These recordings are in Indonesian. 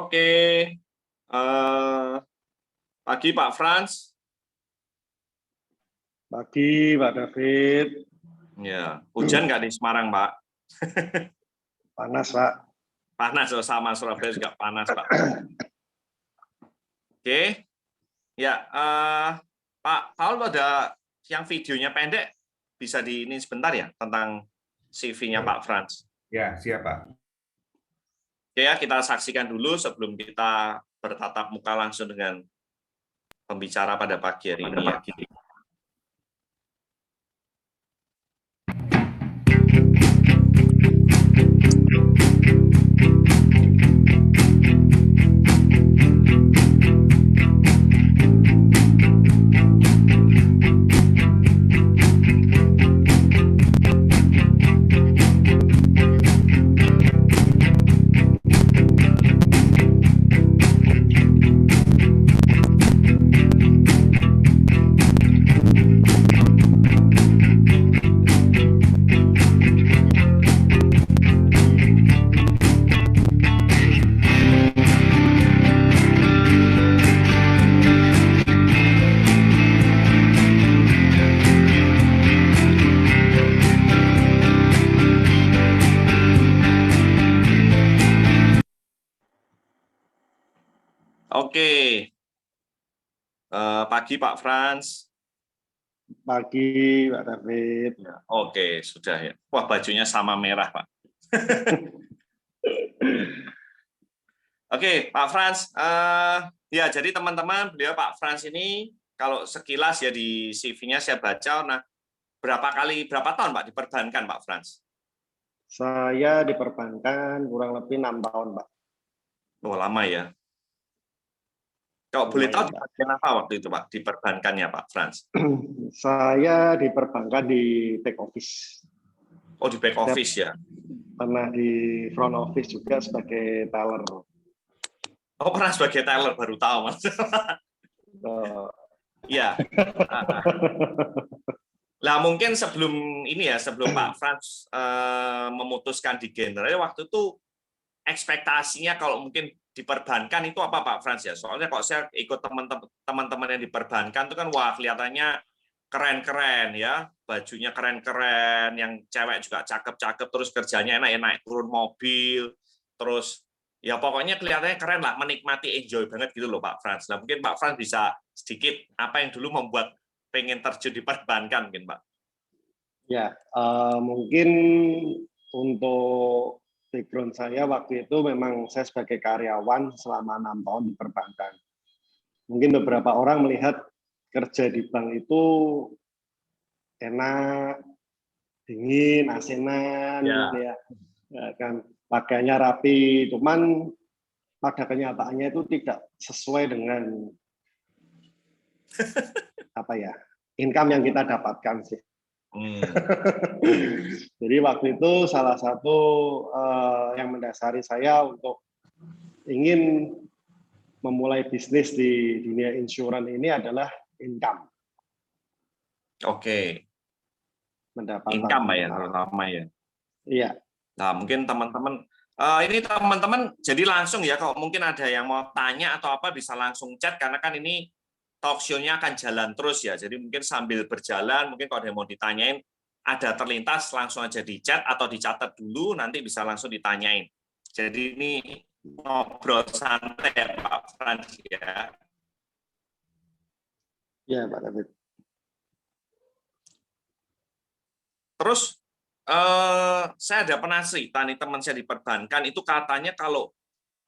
Oke, pagi Pak Frans. Pagi Pak David. Ya, hujan nggak di Semarang, Pak? Panas, Pak. Panas, sama Surabaya juga panas, Pak. Oke, ya, Pak Paul ada yang videonya pendek, bisa di ini sebentar ya tentang CV-nya Pak Frans. Ya, siap Pak. Oke ya, kita saksikan dulu sebelum kita bertatap muka langsung dengan pembicara pada pagi hari ini ya. Oke, pagi Pak Frans. Pagi Pak David. Oke, sudah ya. Wah, bajunya sama merah, Pak. Oke, Pak Frans. Ya, jadi teman-teman, beliau Pak Frans ini kalau sekilas ya di CV-nya saya baca, nah berapa tahun Pak diperbankan Pak Frans? Saya di perbankan kurang lebih 6 tahun, Pak. Oh, lama ya. Kalau boleh tahu di bagian apa waktu itu Pak, di perbankannya Pak Frans? Saya di perbankan di back office. Oh, di back office ya. Pernah di front office juga sebagai teller. Oh, pernah sebagai teller, baru tahu Mas. Iya. Lah mungkin sebelum ini ya, sebelum Pak Frans memutuskan di Genre, waktu itu ekspektasinya kalau mungkin di perbankan itu apa Pak Frans ya? Soalnya kalau saya ikut teman-teman yang di perbankan itu kan wah kelihatannya keren-keren ya, bajunya keren-keren, yang cewek juga cakep-cakep, terus kerjanya enak, naik turun mobil, terus ya pokoknya kelihatannya keren lah, menikmati, enjoy banget gitu loh Pak Frans. Nah mungkin Pak Frans bisa sedikit apa yang dulu membuat pengen terjun di perbankan mungkin Pak? Ya, mungkin untuk background saya waktu itu memang saya sebagai karyawan selama 6 tahun di perbankan. Mungkin beberapa orang melihat kerja di bank itu enak, dingin, asinan, ya kan pakaiannya rapi. Cuman pada kenyataannya itu tidak sesuai dengan apa ya income yang kita dapatkan sih. Jadi waktu itu salah satu yang mendasari saya untuk ingin memulai bisnis di dunia insuran ini adalah income. Oke. Pendapatan. Income ya, terutama ya. Iya. Nah, mungkin teman-teman, ini teman-teman jadi langsung ya, kalau mungkin ada yang mau tanya atau apa bisa langsung chat, karena kan ini talk show-nya akan jalan terus ya, jadi mungkin sambil berjalan, mungkin kalau ada yang mau ditanyain, ada terlintas, langsung aja di chat atau dicatat dulu, nanti bisa langsung ditanyain. Jadi ini ngobrol santai ya Pak Frans ya. Iya Pak David. Terus saya ada pernah cerita nih teman saya di perbankan itu katanya kalau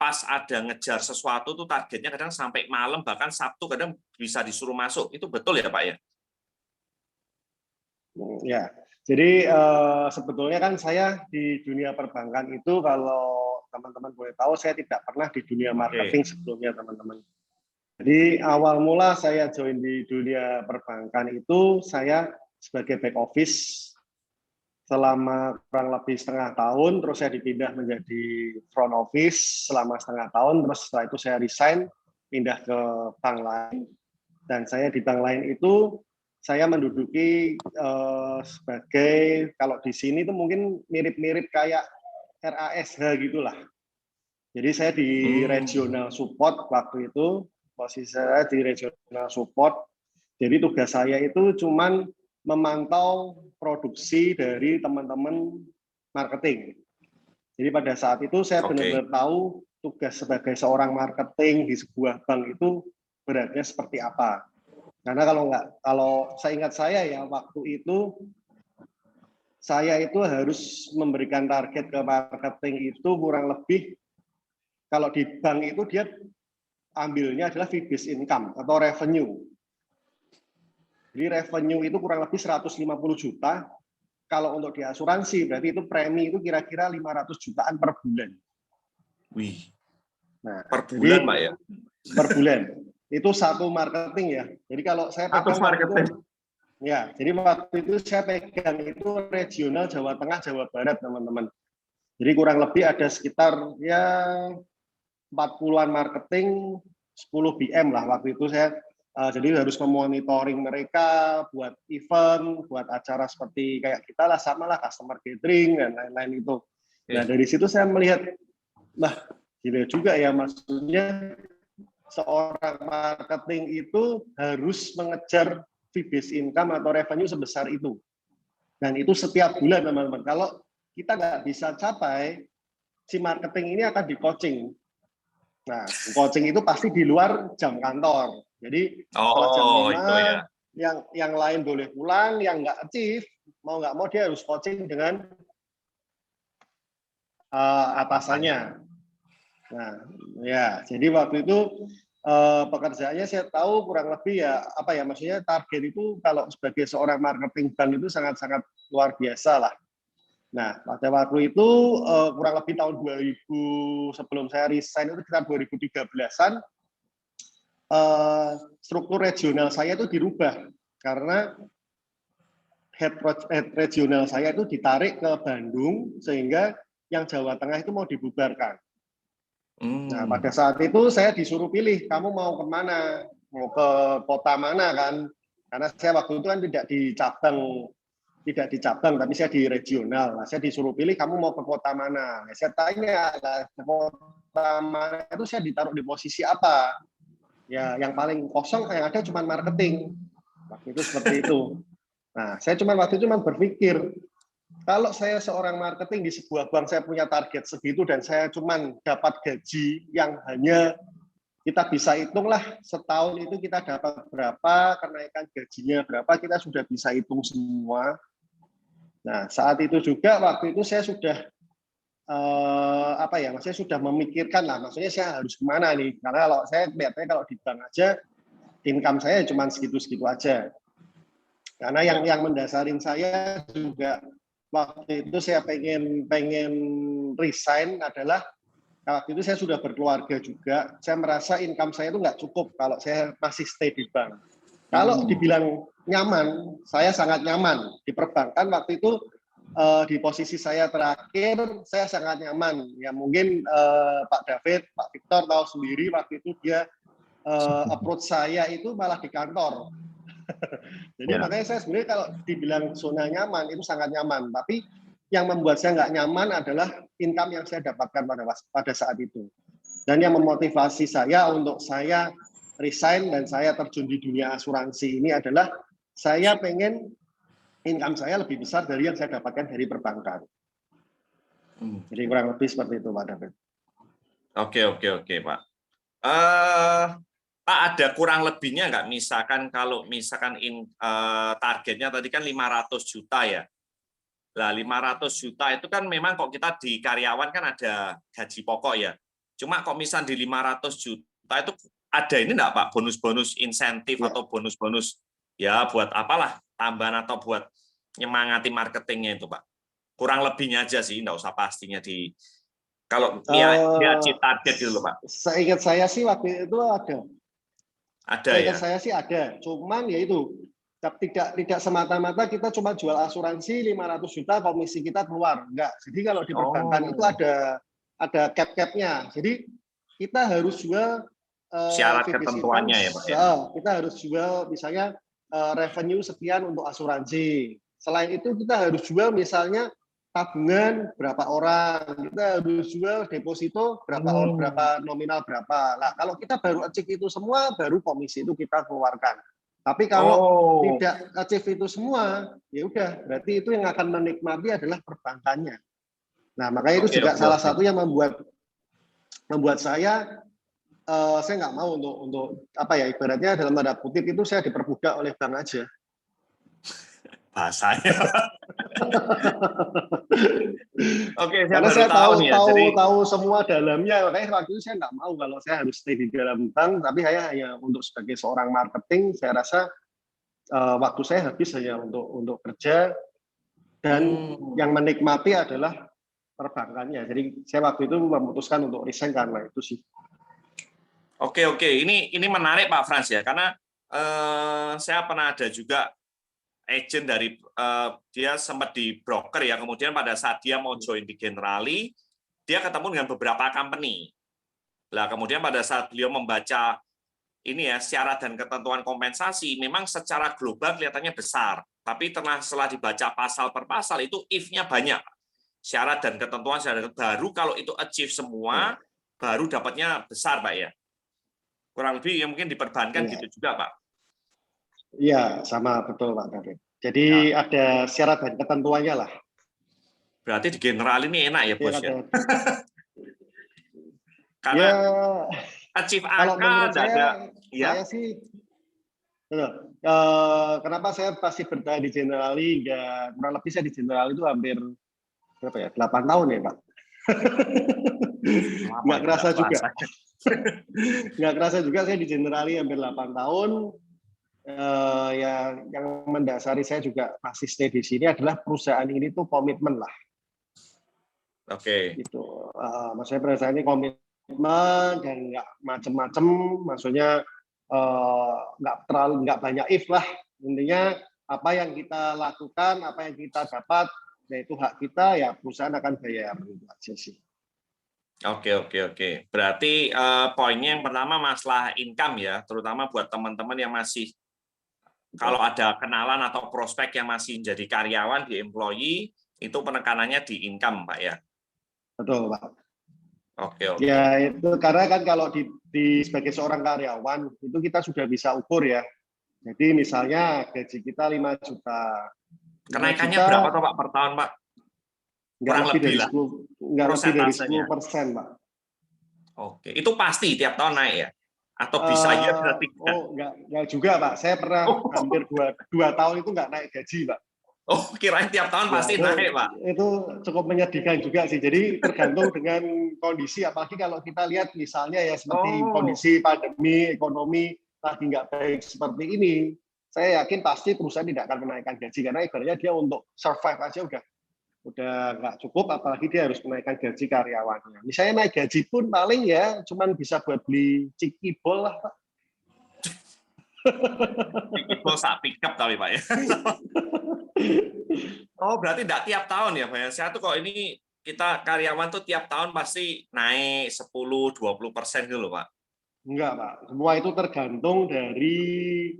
pas ada ngejar sesuatu tuh targetnya kadang sampai malam, bahkan Sabtu kadang bisa disuruh masuk. Itu betul ya Pak ya? Ya, jadi sebetulnya kan saya di dunia perbankan itu kalau teman-teman boleh tahu saya tidak pernah di dunia marketing sebelumnya teman-teman. Jadi awal mula saya join di dunia perbankan itu saya sebagai back office selama kurang lebih setengah tahun, terus saya dipindah menjadi front office selama setengah tahun, terus setelah itu saya resign, pindah ke bank lain, dan saya di bank lain itu saya menduduki sebagai, kalau di sini itu mungkin mirip-mirip kayak RASH gitulah. Jadi saya di regional support waktu itu, posisi saya di regional support. Jadi tugas saya itu cuman memantau produksi dari teman-teman marketing. Jadi pada saat itu saya benar-benar tahu tugas sebagai seorang marketing di sebuah bank itu beratnya seperti apa. Karena kalau saya ingat saya ya waktu itu saya itu harus memberikan target ke marketing itu kurang lebih, kalau di bank itu dia ambilnya adalah fee-based income atau revenue. Jadi revenue itu kurang lebih 150 juta. Kalau untuk di asuransi berarti itu premi itu kira-kira 500 jutaan per bulan. Wih. Nah, per bulan, Pak ya? Per bulan. Itu satu marketing ya. Jadi kalau saya pegang marketing. Ya, jadi waktu itu saya pegang itu regional Jawa Tengah, Jawa Barat, teman-teman. Jadi kurang lebih ada sekitar ya 40-an marketing, 10 BM lah waktu itu saya. Jadi harus memonitoring mereka buat event, buat acara seperti kayak kita lah, sama lah customer gathering dan lain-lain itu. Nah dari situ saya melihat, nah gitu juga ya, maksudnya seorang marketing itu harus mengejar fee-based income atau revenue sebesar itu. Dan itu setiap bulan, teman-teman. Kalau kita nggak bisa capai, si marketing ini akan di-coaching. Nah, coaching itu pasti di luar jam kantor. Jadi setelah jam 5, itu ya. yang lain boleh pulang, yang nggak achieve, mau nggak mau dia harus coaching dengan atasannya. Nah, ya, jadi waktu itu pekerjaannya saya tahu kurang lebih ya, apa ya, maksudnya target itu kalau sebagai seorang marketing bank itu sangat-sangat luar biasa lah. Nah, pada waktu itu kurang lebih tahun 2000, sebelum saya resign itu sekitar 2013-an, struktur regional saya itu dirubah karena head regional saya itu ditarik ke Bandung sehingga yang Jawa Tengah itu mau dibubarkan. Nah, pada saat itu saya disuruh pilih, kamu mau kemana, mau ke kota mana kan? Karena saya waktu itu kan tidak di cabang, tapi saya di regional. Nah, saya disuruh pilih, kamu mau ke kota mana? Nah, saya tanya, ke kota mana itu saya ditaruh di posisi apa? Ya, yang paling kosong yang ada cuma marketing. Waktu itu seperti itu. Nah, saya waktu itu berpikir, kalau saya seorang marketing di sebuah bank, saya punya target segitu dan saya cuma dapat gaji yang hanya kita bisa hitunglah setahun itu kita dapat berapa, kenaikan gajinya berapa, kita sudah bisa hitung semua. Nah, saat itu juga waktu itu saya sudah maksudnya sudah memikirkan lah, maksudnya saya harus kemana nih, karena kalau saya lihatnya kalau di bank aja income saya cuma segitu-segitu aja. Karena yang mendasarin saya juga waktu itu saya pengen resign adalah waktu itu saya sudah berkeluarga juga, saya merasa income saya itu nggak cukup kalau saya masih stay di bank. Kalau dibilang nyaman, saya sangat nyaman di perbankan waktu itu. Di posisi saya terakhir, saya sangat nyaman. Ya mungkin Pak David, Pak Victor tahu sendiri waktu itu dia approach saya itu malah di kantor. Jadi makanya saya sebenarnya kalau dibilang zona nyaman itu sangat nyaman. Tapi yang membuat saya nggak nyaman adalah income yang saya dapatkan pada saat itu. Dan yang memotivasi saya untuk saya resign dan saya terjun di dunia asuransi ini adalah saya pengen income saya lebih besar dari yang saya dapatkan dari perbankan. Jadi kurang lebih seperti itu, Pak David. Oke, Pak. Pak, ada kurang lebihnya nggak? Misalkan kalau targetnya tadi kan 500 juta ya. Nah, 500 juta itu kan memang kok kita di karyawan kan ada gaji pokok ya. Cuma kok misal di 500 juta itu ada ini enggak, Pak, bonus-bonus insentif atau bonus-bonus ya buat apalah tambahan atau buat nyemangati marketingnya itu, Pak. Kurang lebihnya aja sih, enggak usah pastinya di kalau dia target gitu loh, Pak. Seingat saya sih waktu itu ada. Ada seingat ya. saya sih ada. Cuman ya itu tidak semata-mata kita cuma jual asuransi 500 juta komisi kita keluar, enggak. Jadi kalau di perbankan itu ada cap-capnya. Jadi kita harus jual syarat ketentuannya ya, Pak ya. Kita harus jual misalnya revenue sekian untuk asuransi. Selain itu kita harus jual misalnya tabungan berapa orang, kita harus jual deposito berapa nominal berapa. Nah, kalau kita baru achieve itu semua, baru komisi itu kita keluarkan. Tapi kalau tidak achieve itu semua, ya udah, berarti itu yang akan menikmati adalah perbankannya. Nah, makanya itu juga salah satu yang membuat saya nggak mau untuk apa ya, ibaratnya dalam tanda kutip itu saya diperbudak oleh bank aja. Bahasanya. Oke, karena saya tahu semua dalamnya, makanya waktu itu saya nggak mau kalau saya harus stay di dalam bank, tapi saya hanya untuk sebagai seorang marketing, saya rasa waktu saya habis hanya untuk kerja, dan yang menikmati adalah perbankannya. Jadi saya waktu itu memutuskan untuk resign karena itu sih. Oke, ini menarik Pak Frans ya, karena saya pernah ada juga agent dari dia sempat di broker ya, kemudian pada saat dia mau join di Generali, dia ketemu dengan beberapa company. Lah kemudian pada saat beliau membaca ini ya syarat dan ketentuan kompensasi, memang secara global kelihatannya besar, tapi setelah dibaca pasal per pasal itu if-nya banyak. Syarat dan ketentuan baru kalau itu achieve semua, baru dapatnya besar Pak ya. Kurang lebih yang mungkin diperbankan gitu juga Pak. Iya, sama betul Pak David. Jadi ada syarat dan ketentuannya lah. Berarti di General ini enak ya bos ya? Karena achieve kalau menurut saya sih, kenapa saya pasti bertahan di Generali, kurang lebih saya di Generali itu hampir berapa ya, 8 tahun ya Pak. Nggak kerasa juga. Nggak kerasa juga saya di Generali hampir 8 tahun. Yang mendasari saya juga masih stay di sini adalah perusahaan ini tuh komitmen lah. Oke. Itu maksudnya perusahaan ini komitmen dan nggak macem-macem, maksudnya nggak banyak if lah. Intinya apa yang kita lakukan, apa yang kita dapat, yaitu hak kita, ya perusahaan akan bayar gitu aja sih. Oke. Berarti poinnya yang pertama masalah income ya, terutama buat teman-teman yang masih kalau ada kenalan atau prospek yang masih jadi karyawan di employee, itu penekanannya di income, Pak ya? Betul, Pak. Oke. Ya, itu karena kan kalau sebagai seorang karyawan, itu kita sudah bisa ukur ya. Jadi misalnya gaji kita 5 juta. Kenaikannya berapa tuh Pak per tahun, Pak? Nggak lebih dari 10%, Pak. Oke, itu pasti tiap tahun naik ya? Atau bisa ya berarti? Enggak juga Pak. Saya pernah hampir 2 tahun itu nggak naik gaji Pak. Oh, kirain tiap tahun pasti naik Pak. Itu cukup menyedihkan juga sih. Jadi tergantung dengan kondisi, apalagi kalau kita lihat misalnya ya seperti kondisi pandemi, ekonomi lagi nggak baik seperti ini, saya yakin pasti perusahaan tidak akan menaikkan gaji, karena ibaratnya dia untuk survive aja udah nggak cukup, apalagi dia harus menaikkan gaji karyawannya. Misalnya naik gaji pun paling ya cuman bisa buat beli cikibol lah Pak. Cikibol sak pickup tapi Pak ya. Oh berarti tidak tiap tahun ya Pak ya? Saya tuh kok ini kita karyawan tuh tiap tahun pasti naik 10-20% gitu loh Pak. Enggak Pak, semua itu tergantung dari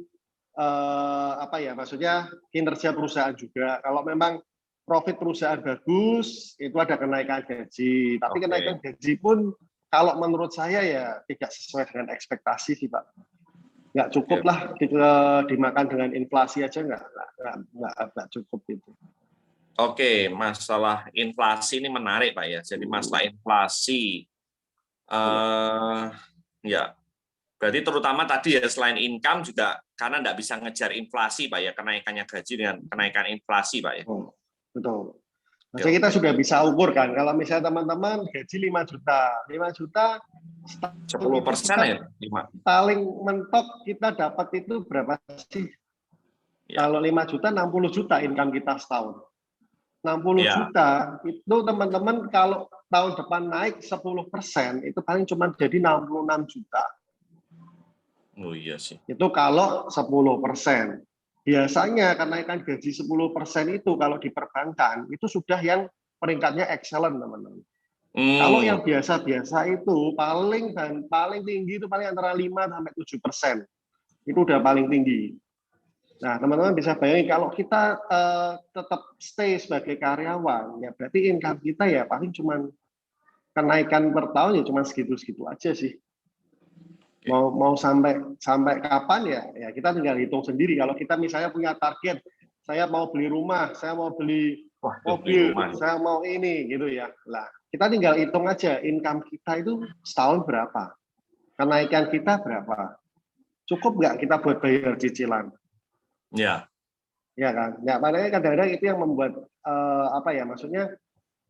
apa ya, maksudnya kinerja perusahaan juga. Kalau memang profit perusahaan bagus, itu ada kenaikan gaji. Tapi kenaikan gaji pun kalau menurut saya ya tidak sesuai dengan ekspektasi sih Pak. Nggak cukup lah dimakan dengan inflasi aja, nggak cukup itu. Oke, masalah inflasi ini menarik Pak ya. Jadi masalah inflasi, ya berarti terutama tadi ya selain income juga karena nggak bisa ngejar inflasi Pak ya, kenaikannya gaji dengan kenaikan inflasi Pak ya. Betul. Maksudnya kita sudah bisa ukur kan, kalau misalnya teman-teman gaji 5 juta, 10% ya? Paling mentok kita dapat itu berapa sih? Ya. Kalau 5 juta, 60 juta income kita setahun. 60 juta itu teman-teman kalau tahun depan naik 10%, itu paling cuma jadi 66 juta. Oh iya sih. Itu kalau 10%. Biasanya kenaikan gaji 10% itu kalau di perbankan itu sudah yang peringkatnya excellent teman-teman. Kalau yang biasa-biasa itu paling tinggi itu paling antara 5-7%. Itu udah paling tinggi. Nah, teman-teman bisa bayangin kalau kita tetap stay sebagai karyawan, ya berarti income kita ya paling cuman kenaikan per tahun ya cuma segitu-segitu aja sih. Mau sampai kapan ya kita tinggal hitung sendiri. Kalau kita misalnya punya target, saya mau beli rumah, saya mau beli mobil, saya mau ini gitu ya. Lah, kita tinggal hitung aja income kita itu setahun berapa, kenaikan kita berapa, cukup nggak kita buat bayar cicilan? Ya. Ya kan. Ya, makanya kadang-kadang itu yang membuat apa ya? Maksudnya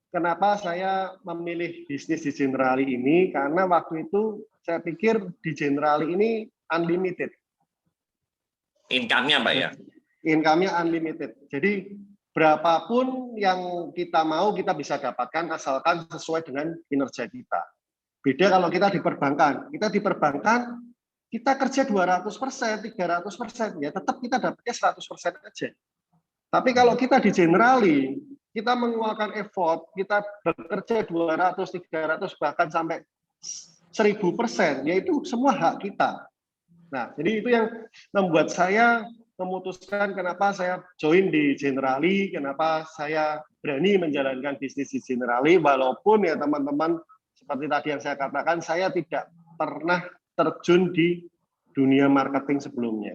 kenapa saya memilih bisnis di Generali ini? Karena waktu itu saya pikir di Generali ini unlimited. Income-nya, Mbak ya? Income-nya unlimited. Jadi berapapun yang kita mau kita bisa dapatkan asalkan sesuai dengan kinerja kita. Beda kalau kita di perbankan. Kita di perbankan kita kerja 200%, 300%, ya tetap kita dapatnya 100% aja. Tapi kalau kita di Generali, kita mengeluarkan effort, kita bekerja 200, 300, bahkan sampai 1000%, yaitu semua hak kita. Nah, jadi itu yang membuat saya memutuskan kenapa saya join di Generali, kenapa saya berani menjalankan bisnis di Generali, walaupun ya teman-teman, seperti tadi yang saya katakan, saya tidak pernah terjun di dunia marketing sebelumnya.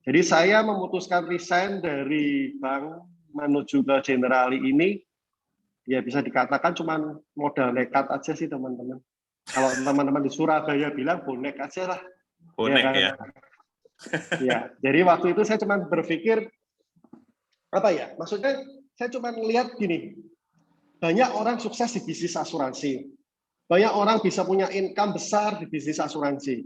Jadi saya memutuskan resign dari bank menuju ke Generali ini, ya bisa dikatakan cuma modal nekat aja sih teman-teman. Kalau teman-teman di Surabaya bilang bonek aja lah. Bonek ya. Ya, jadi waktu itu saya cuma berpikir apa ya? Maksudnya saya cuma melihat gini, banyak orang sukses di bisnis asuransi, banyak orang bisa punya income besar di bisnis asuransi,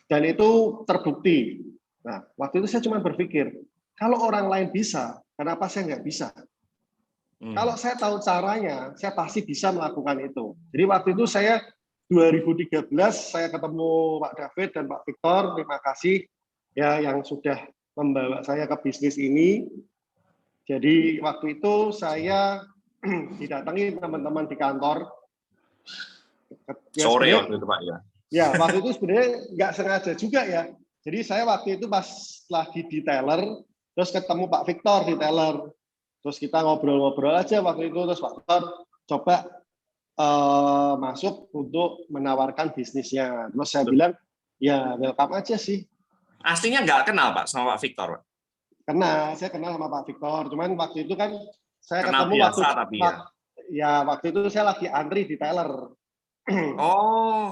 dan itu terbukti. Nah, waktu itu saya cuma berpikir, kalau orang lain bisa, kenapa saya nggak bisa? Kalau saya tahu caranya, saya pasti bisa melakukan itu. Jadi waktu itu saya 2013 saya ketemu Pak David dan Pak Victor, terima kasih ya yang sudah membawa saya ke bisnis ini. Jadi waktu itu saya didatangi teman-teman di kantor. Ya, sore waktu itu Pak ya. Ya, waktu itu sebenarnya nggak sengaja juga ya. Jadi saya waktu itu pas lagi di teller, terus ketemu Pak Victor di teller. Terus kita ngobrol-ngobrol aja waktu itu, terus Pak Victor coba masuk untuk menawarkan bisnisnya. Terus saya bilang, ya welcome aja sih. Aslinya nggak kenal Pak sama Pak Victor, Pak? Saya kenal sama Pak Victor. Cuman waktu itu kan saya kenal ketemu biasa, tapi waktu itu saya lagi antri di teller. Oh.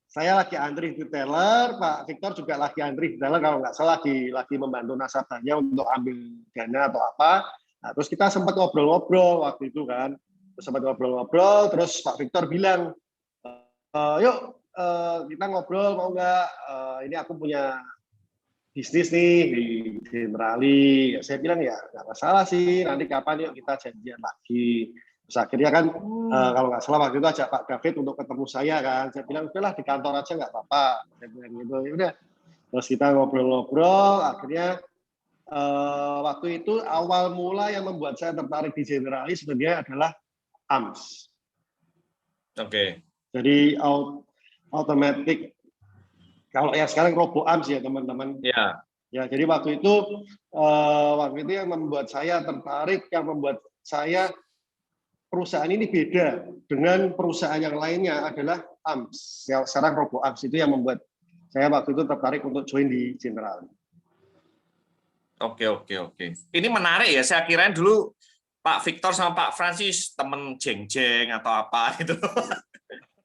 Saya lagi antri di teller, Pak Victor juga lagi antri di teller, kalau nggak salah lagi membantu nasabahnya untuk ambil dana atau apa. Nah, terus kita sempat ngobrol-ngobrol waktu itu kan. Terus Pak Victor bilang, yuk kita ngobrol mau nggak, ini aku punya bisnis nih di Generali. Saya bilang ya nggak masalah sih, nanti kapan yuk kita janjian lagi. Terus akhirnya kan kalau nggak salah waktu itu ajak Pak David untuk ketemu saya kan. Saya bilang udahlah di kantor aja nggak apa-apa. Saya bilang gitu. Ya udah. Terus kita ngobrol-ngobrol. Akhirnya waktu itu awal mula yang membuat saya tertarik di Generali sebenarnya adalah AMS. Oke. Jadi automatic. Kalau ya sekarang robo AMS ya teman-teman. Ya. Ya jadi waktu itu yang membuat saya tertarik, yang membuat saya perusahaan ini beda dengan perusahaan yang lainnya adalah AMS. Ya, sekarang robo AMS itu yang membuat saya waktu itu tertarik untuk join di Generali. Oke. Ini menarik ya. Saya kirain dulu Pak Victor sama Pak Francis temen jeng-jeng atau apa gitu.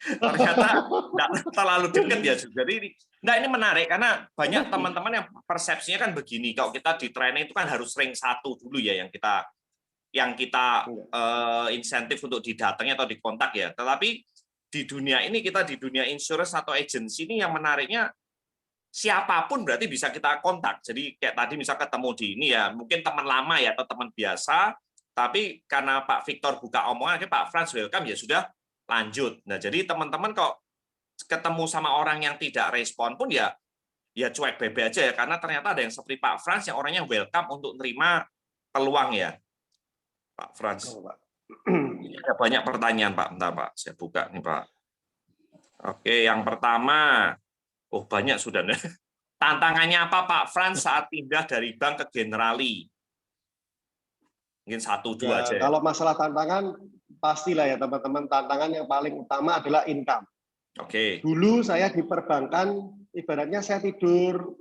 Ternyata nggak terlalu dekat ya. Jadi ini menarik karena banyak teman-teman yang persepsinya kan begini. Kalau kita di training itu kan harus rank 1 dulu ya yang kita insentif untuk didatangi atau dikontak ya. Tetapi di dunia ini kita di dunia insurance atau agency ini yang menariknya siapapun berarti bisa kita kontak. Jadi kayak tadi misal ketemu di ini ya, mungkin teman lama ya atau teman biasa, tapi karena Pak Victor buka omongan, Pak Frans welcome ya sudah lanjut. Nah, jadi teman-teman kok ketemu sama orang yang tidak respon pun ya cuek bebe aja ya, karena ternyata ada yang seperti Pak Frans yang orangnya welcome untuk nerima peluang ya. Pak Frans. Ini ada banyak pertanyaan Pak. Bentar Pak, saya buka nih Pak. Oke, yang pertama, banyak sudah nih. tantangannya apa Pak Frans saat pindah dari bank ke Generali? Mungkin 1-2 aja ya. Kalau masalah tantangan, pastilah ya teman-teman, tantangan yang paling utama adalah income. Oke. Dulu saya di perbankan, ibaratnya saya tidur,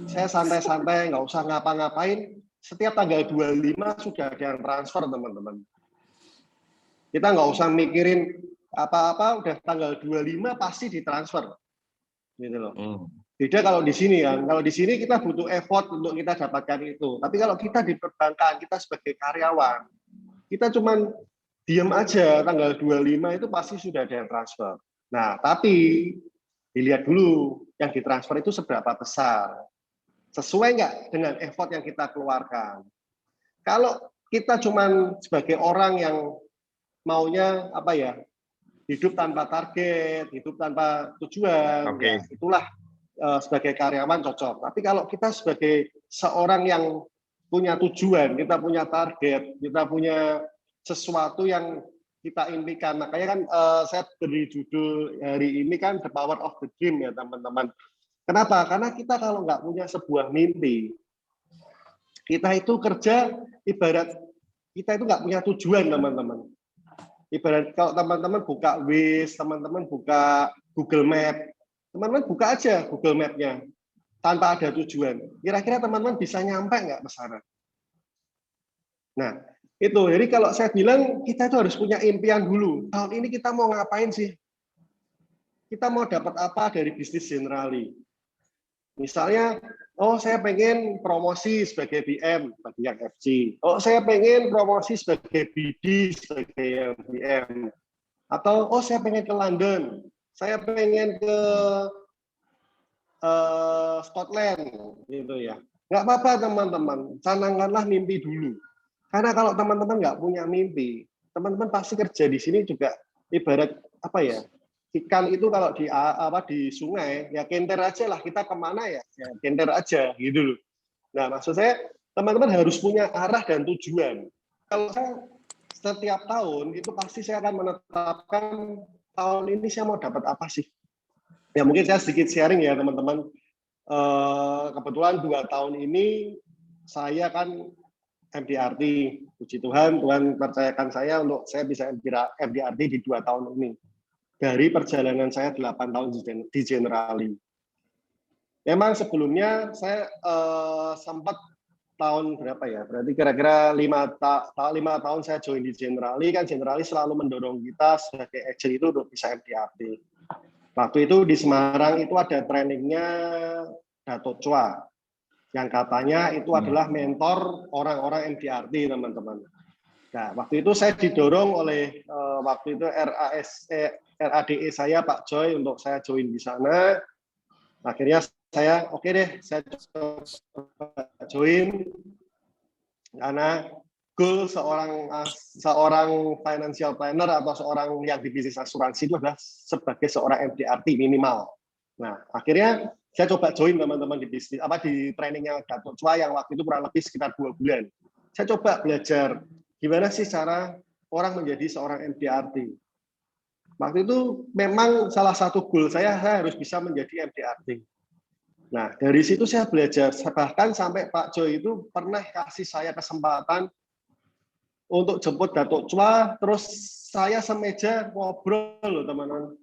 saya santai-santai, nggak usah ngapa-ngapain, setiap tanggal 25 sudah ada yang transfer, teman-teman. Kita nggak usah mikirin apa-apa, udah tanggal 25 pasti ditransfer. Gitu loh. Beda kalau di sini kan, kalau di sini kita butuh effort untuk kita dapatkan itu. Tapi kalau kita di perbankan, kita sebagai karyawan, kita cuman diam aja, tanggal 25 itu pasti sudah ada yang transfer. Nah, tapi dilihat dulu yang ditransfer itu seberapa besar. Sesuai nggak dengan effort yang kita keluarkan. Kalau kita cuman sebagai orang yang maunya apa ya, hidup tanpa target, hidup tanpa tujuan, ya itulah sebagai karyawan cocok. Tapi kalau kita sebagai seorang yang punya tujuan, kita punya target, kita punya sesuatu yang kita impikan. Makanya kan saya beri judul hari ini kan The Power of the Dream ya teman-teman. Kenapa? Karena kita kalau nggak punya sebuah mimpi, kita itu kerja ibarat kita itu nggak punya tujuan teman-teman. Ibarat kalau teman-teman buka Waze, teman-teman buka Google Map, teman-teman buka aja Google Map-nya tanpa ada tujuan. Kira-kira teman-teman bisa nyampe nggak ke sana? Nah, itu. Jadi kalau saya bilang kita itu harus punya impian dulu. Tahun ini kita mau ngapain sih? Kita mau dapat apa dari bisnis Generali? Misalnya, oh saya pengen promosi sebagai BM bagi yang FC. Oh saya pengen promosi sebagai BD sebagai yang BM. Atau oh saya pengen ke London. Saya pengen ke Scotland gitu ya. Nggak apa-apa teman-teman, canangkanlah mimpi dulu. Karena kalau teman-teman nggak punya mimpi, teman-teman pasti kerja di sini juga ibarat apa ya? Ikan itu kalau di sungai ya kenter aja lah, kita kemana ya kenter aja gitu loh. Nah maksud saya teman-teman harus punya arah dan tujuan. Kalau saya setiap tahun itu pasti saya akan menetapkan tahun ini saya mau dapat apa sih. Ya mungkin saya sedikit sharing ya teman-teman. Kebetulan 2 tahun ini saya kan MDRT, puji Tuhan, Tuhan percayakan saya untuk saya bisa MDRT di 2 tahun ini. Dari perjalanan saya 8 tahun di Generali. Memang sebelumnya saya sempat tahun berapa ya? Berarti kira-kira 5 tahun saya join di Generali. Kan Generali selalu mendorong kita sebagai agent itu untuk bisa MDRT. Waktu itu di Semarang itu ada trainingnya Dato Chua. Yang katanya itu adalah mentor orang-orang MDRT, teman-teman. Nah, waktu itu saya didorong oleh waktu itu RADE saya Pak Joy untuk saya join di sana. Akhirnya saya oke deh, saya join karena goal seorang financial planner atau seorang yang di bisnis asuransi itu adalah sebagai seorang MDRT minimal. Nah, akhirnya saya coba join teman-teman di bisnis di trainingnya Dato Chua yang waktu itu kurang lebih sekitar 2 bulan. Saya coba belajar gimana sih cara orang menjadi seorang MDRT. Waktu itu memang salah satu goal saya harus bisa menjadi MDRT. Nah, dari situ saya belajar, bahkan sampai Pak Joy itu pernah kasih saya kesempatan untuk jemput Dato Chua, terus saya semeja ngobrol loh teman-teman.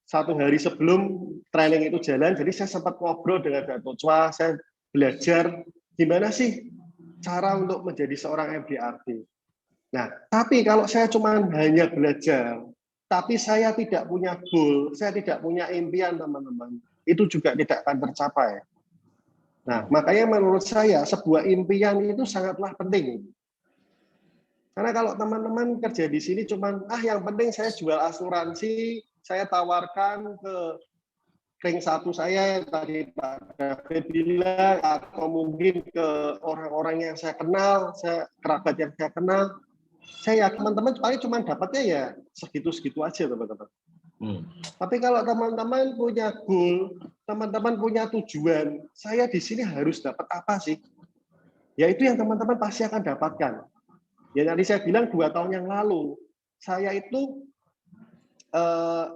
1 hari sebelum training itu jalan, jadi saya sempat ngobrol dengan Dato Chua, saya belajar gimana sih cara untuk menjadi seorang MDRT. Nah, tapi kalau saya cuma hanya belajar, tapi saya tidak punya goal, saya tidak punya impian teman-teman, itu juga tidak akan tercapai. Nah, makanya menurut saya sebuah impian itu sangatlah penting. Karena kalau teman-teman kerja di sini cuman yang penting saya jual asuransi, saya tawarkan ke ring 1 saya yang tadi Pak David bilang, atau mungkin ke orang-orang yang saya kenal, kerabat yang saya kenal, saya yakin teman-teman paling cuma dapatnya ya segitu-segitu aja teman-teman. Tapi kalau teman-teman punya goal, teman-teman punya tujuan, saya di sini harus dapat apa sih? Ya itu yang teman-teman pasti akan dapatkan. Ya tadi saya bilang 2 tahun yang lalu, saya itu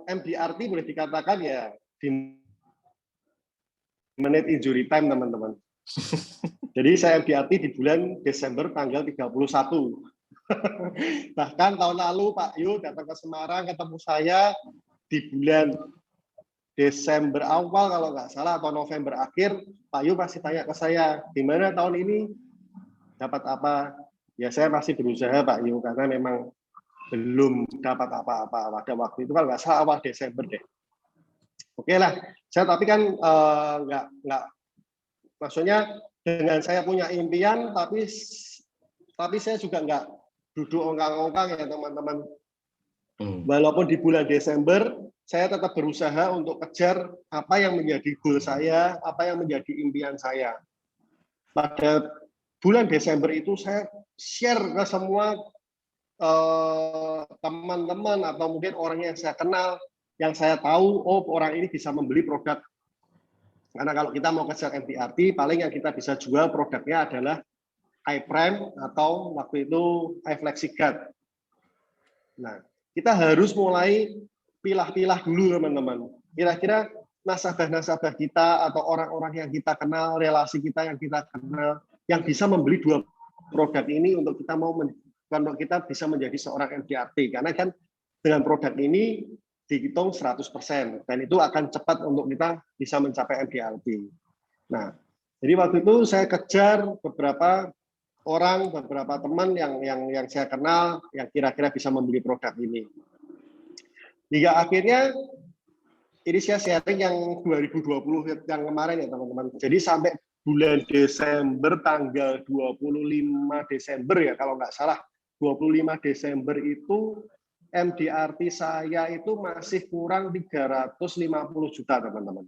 MDRT boleh dikatakan ya di menit injury time, teman-teman. Jadi saya MDRT di bulan Desember tanggal 31. Bahkan tahun lalu Pak Yu datang ke Semarang ketemu saya di bulan Desember awal kalau nggak salah atau November akhir, Pak Yu masih tanya ke saya, gimana tahun ini dapat apa? Ya saya masih berusaha Pak Yu, karena memang belum dapat apa-apa pada waktu itu, kan nggak salah awal Desember deh. Oke lah, saya tapi kan nggak, maksudnya dengan saya punya impian, tapi saya juga nggak duduk ongkang-ongkang ya teman-teman. Walaupun di bulan Desember, saya tetap berusaha untuk kejar apa yang menjadi goal saya, apa yang menjadi impian saya. Pada bulan Desember itu saya share ke semua teman-teman atau mungkin orang yang saya kenal, yang saya tahu, oh orang ini bisa membeli produk. Karena kalau kita mau kejar MDRT, paling yang kita bisa jual produknya adalah iPrime atau waktu itu iFlexiGuard. Nah, kita harus mulai pilah-pilah dulu teman-teman. Kira-kira nasabah-nasabah kita atau orang-orang yang kita kenal, relasi kita yang kita kenal, yang bisa membeli dua produk ini untuk kita untuk kita bisa menjadi seorang MDRT. Karena kan dengan produk ini dihitung 100%, dan itu akan cepat untuk kita bisa mencapai MDRT. Nah, jadi waktu itu saya kejar beberapa orang, beberapa teman yang saya kenal, yang kira-kira bisa membeli produk ini. Hingga akhirnya, ini saya sharing yang 2020 yang kemarin ya teman-teman. Jadi sampai bulan Desember, tanggal 25 Desember ya kalau nggak salah, 25 Desember itu MDRT saya itu masih kurang 350 juta teman-teman.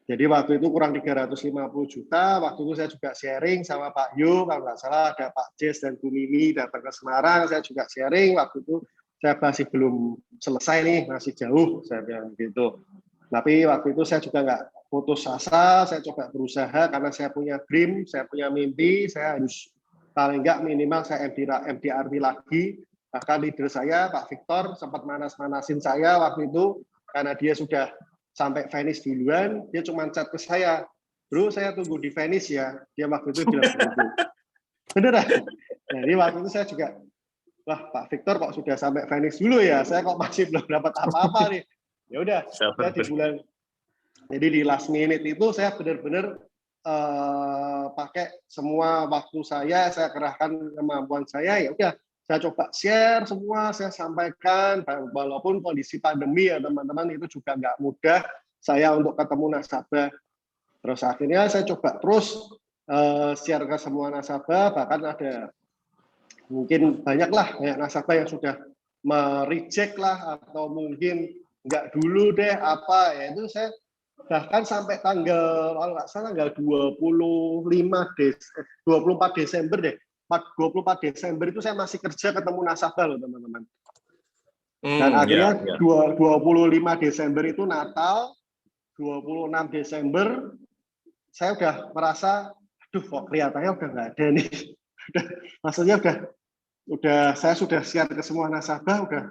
Jadi waktu itu kurang 350 juta, waktu itu saya juga sharing sama Pak Yu, kalau nggak salah ada Pak Jess dan Bu Mimi datang ke Semarang, saya juga sharing, waktu itu saya masih belum selesai nih, masih jauh, saya bilang gitu. Tapi waktu itu saya juga nggak putus asa, saya coba berusaha, karena saya punya dream, saya punya mimpi, saya harus paling nggak minimal saya MDRT lagi. Bahkan leader saya, Pak Victor, sempat manas-manasin saya waktu itu, karena dia sudah sampai finish duluan, dia cuma chat ke saya, bro saya tunggu di finish ya, dia waktu itu bilang begitu. Beneran. Jadi waktu itu saya juga, wah Pak Victor kok sudah sampai finish dulu ya, saya kok masih belum dapat apa-apa nih. Ya udah, saya di bulan, jadi di last minute itu saya benar-benar pakai semua waktu saya kerahkan kemampuan saya, ya udah saya coba share semua, saya sampaikan, walaupun kondisi pandemi ya teman-teman itu juga nggak mudah saya untuk ketemu nasabah. Terus akhirnya saya coba terus share ke semua nasabah, bahkan ada mungkin banyaklah nasabah yang sudah mereject lah, atau mungkin nggak dulu deh apa, ya itu saya bahkan sampai tanggal, kalau nggak salah tanggal 24 Desember deh, 24 Desember itu saya masih kerja ketemu nasabah loh teman-teman. Dan akhirnya 25 Desember itu Natal, 26 Desember saya udah merasa, aduh kok kelihatannya udah nggak ada nih. Maksudnya udah saya sudah share ke semua nasabah, udah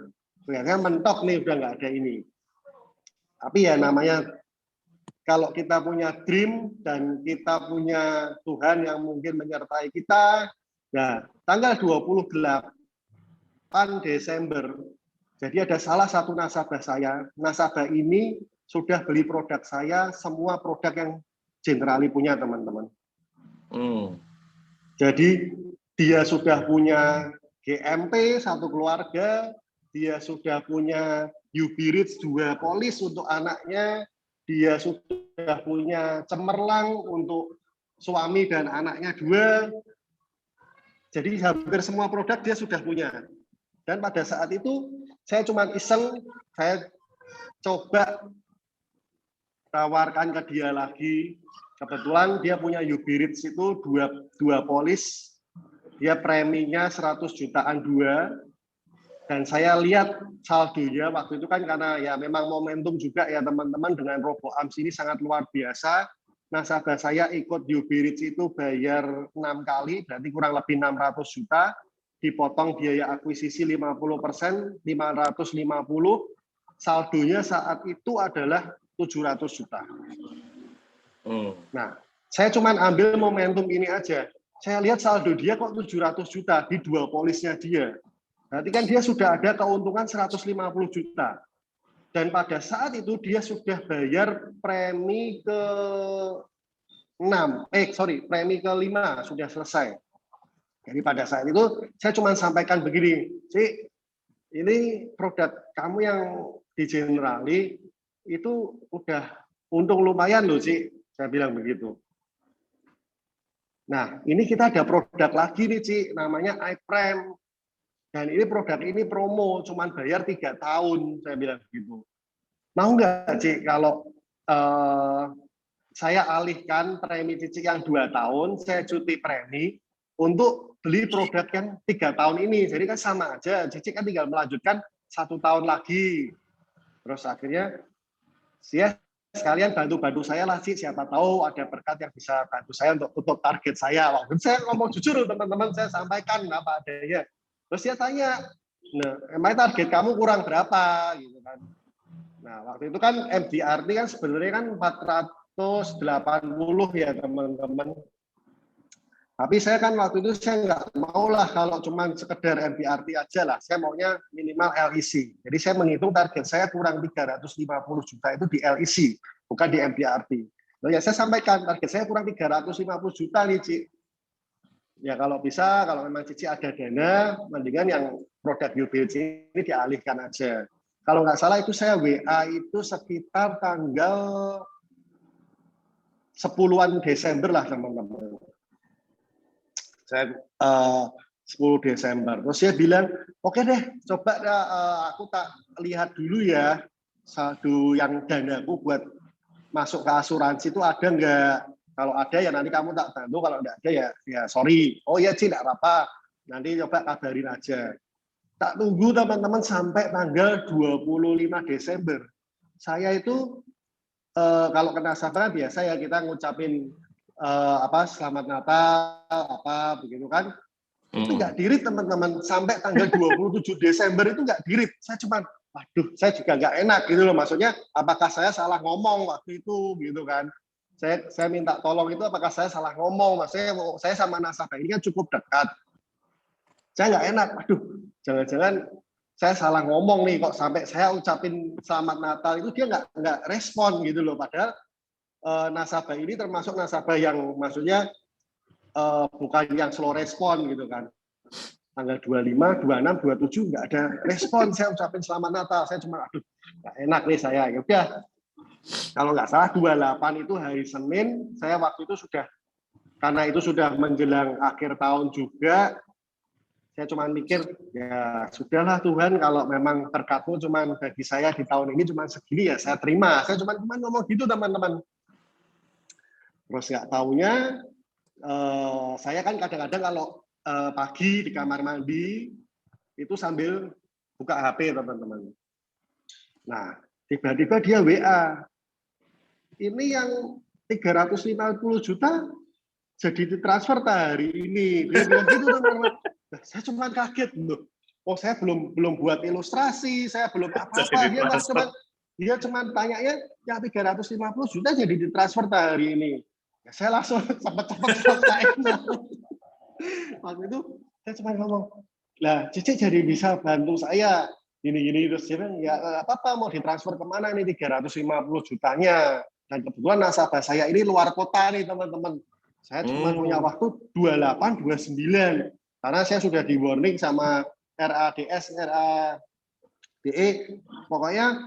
kelihatannya mentok nih, udah nggak ada ini. Tapi ya namanya kalau kita punya dream dan kita punya Tuhan yang mungkin menyertai kita. Nah, tanggal 28 Desember, jadi ada salah satu nasabah saya, nasabah ini sudah beli produk saya, semua produk yang Generali punya teman-teman. Jadi dia sudah punya GMP satu keluarga, dia sudah punya UB-Rich 2 polis untuk anaknya, dia sudah punya cemerlang untuk suami dan anaknya 2. Jadi hampir semua produk dia sudah punya. Dan pada saat itu saya cuma iseng, saya coba tawarkan ke dia lagi. Kebetulan dia punya UB-Rich itu 2 polis, dia preminya 100 jutaan 2. Dan saya lihat saldonya waktu itu kan, karena ya memang momentum juga ya teman-teman, dengan RoboArms ini sangat luar biasa. Nasabah saya ikut UB-Rich itu bayar 6 kali, berarti kurang lebih 600 juta, dipotong biaya akuisisi 50%, 550, saldonya saat itu adalah 700 juta. Hmm. Nah, saya cuma ambil momentum ini aja. Saya lihat saldo dia kok 700 juta di 2 polisnya dia. Berarti kan dia sudah ada keuntungan 150 juta. Dan pada saat itu dia sudah bayar premi ke 6, premi ke 5 sudah selesai. Jadi pada saat itu saya cuma sampaikan begini, Cik, ini produk kamu yang di Generali itu udah untung lumayan loh, Cik. Saya bilang begitu. Nah, ini kita ada produk lagi nih, Cik, namanya iPrime. Dan ini produk ini promo, cuman bayar 3 tahun, saya bilang begitu. Mau nggak, Cik, kalau saya alihkan premi Cicik yang 2 tahun, saya cuti premi untuk beli produk yang 3 tahun ini. Jadi kan sama aja, Cicik kan tinggal melanjutkan 1 tahun lagi. Terus akhirnya, saya sekalian bantu-bantu saya lah, Cik, siapa tahu ada berkat yang bisa bantu saya untuk tutup target saya. Waktu saya ngomong jujur, teman-teman, saya sampaikan apa adanya. Terus dia tanya, nah, emang target kamu kurang berapa? Gitu kan. Nah, waktu itu kan MDRT kan sebenarnya kan 480 ya, teman-teman. Tapi saya kan waktu itu saya nggak mau lah kalau cuma sekedar MDRT aja lah. Saya maunya minimal LEC. Jadi saya menghitung target saya kurang 350 juta itu di LEC, bukan di MDRT. Nah, ya saya sampaikan target saya kurang 350 juta nih, Cik. Ya kalau bisa, kalau memang Cici ada dana, mendingan yang produk UBC ini dialihkan aja. Kalau nggak salah itu saya WA itu sekitar tanggal 10-an Desember lah, teman-teman. Saya 10 Desember. Terus dia bilang, oke deh, coba aku tak lihat dulu ya saldo yang danaku buat masuk ke asuransi itu ada nggak? Kalau ada ya nanti kamu tak bantu, kalau nggak ada ya sorry. Oh ya Ci, nggak apa-apa. Nanti coba kabarin aja. Tak tunggu teman-teman sampai tanggal 25 Desember. Saya itu kalau ke nasabah biasa ya kita ngucapin selamat Natal apa begitu kan. Itu nggak dirit teman-teman sampai tanggal 27 Desember itu nggak dirit. Saya cuma waduh, saya juga nggak enak gitu loh. Maksudnya apakah saya salah ngomong waktu itu gitu kan. Saya minta tolong itu apakah saya salah ngomong. Maksudnya saya sama nasabah ini kan cukup dekat. Saya nggak enak, aduh jangan-jangan saya salah ngomong nih kok sampai saya ucapin selamat Natal itu dia nggak respon gitu loh. Padahal nasabah ini termasuk nasabah yang maksudnya bukan yang slow respon gitu kan. Tanggal 25, 26, 27 nggak ada respon saya ucapin selamat Natal. Saya cuma aduh nggak enak nih saya. Ya udah, kalau nggak salah 28 itu hari Senin, saya waktu itu sudah, karena itu sudah menjelang akhir tahun juga, saya cuma mikir, ya sudahlah Tuhan, kalau memang berkat-Mu cuma bagi saya di tahun ini cuma segini ya saya terima. Saya cuma ngomong gitu teman-teman. Terus nggak taunya, saya kan kadang-kadang kalau pagi di kamar mandi, itu sambil buka HP teman-teman. Nah, tiba-tiba dia WA. Ini yang 350 juta jadi ditransfer hari ini. Dia bilang gitu teman-teman. Nah, saya cuma kaget loh. Oh, saya belum buat ilustrasi, saya belum apa-apa. Dia cuma tanyanya, ya 350 juta jadi ditransfer hari ini. Ya, saya langsung cepet-cepet selesai. Waktu itu saya cuma ngomong, lah Cici jadi bisa bantu saya gini-gini. Terus dia bilang, ya apa-apa mau ditransfer kemana nih 350 jutanya. Dan kebetulan nasabah saya ini luar kota nih teman-teman. Saya cuma punya waktu 28, 29. Karena saya sudah di warning sama RADS, RADE, pokoknya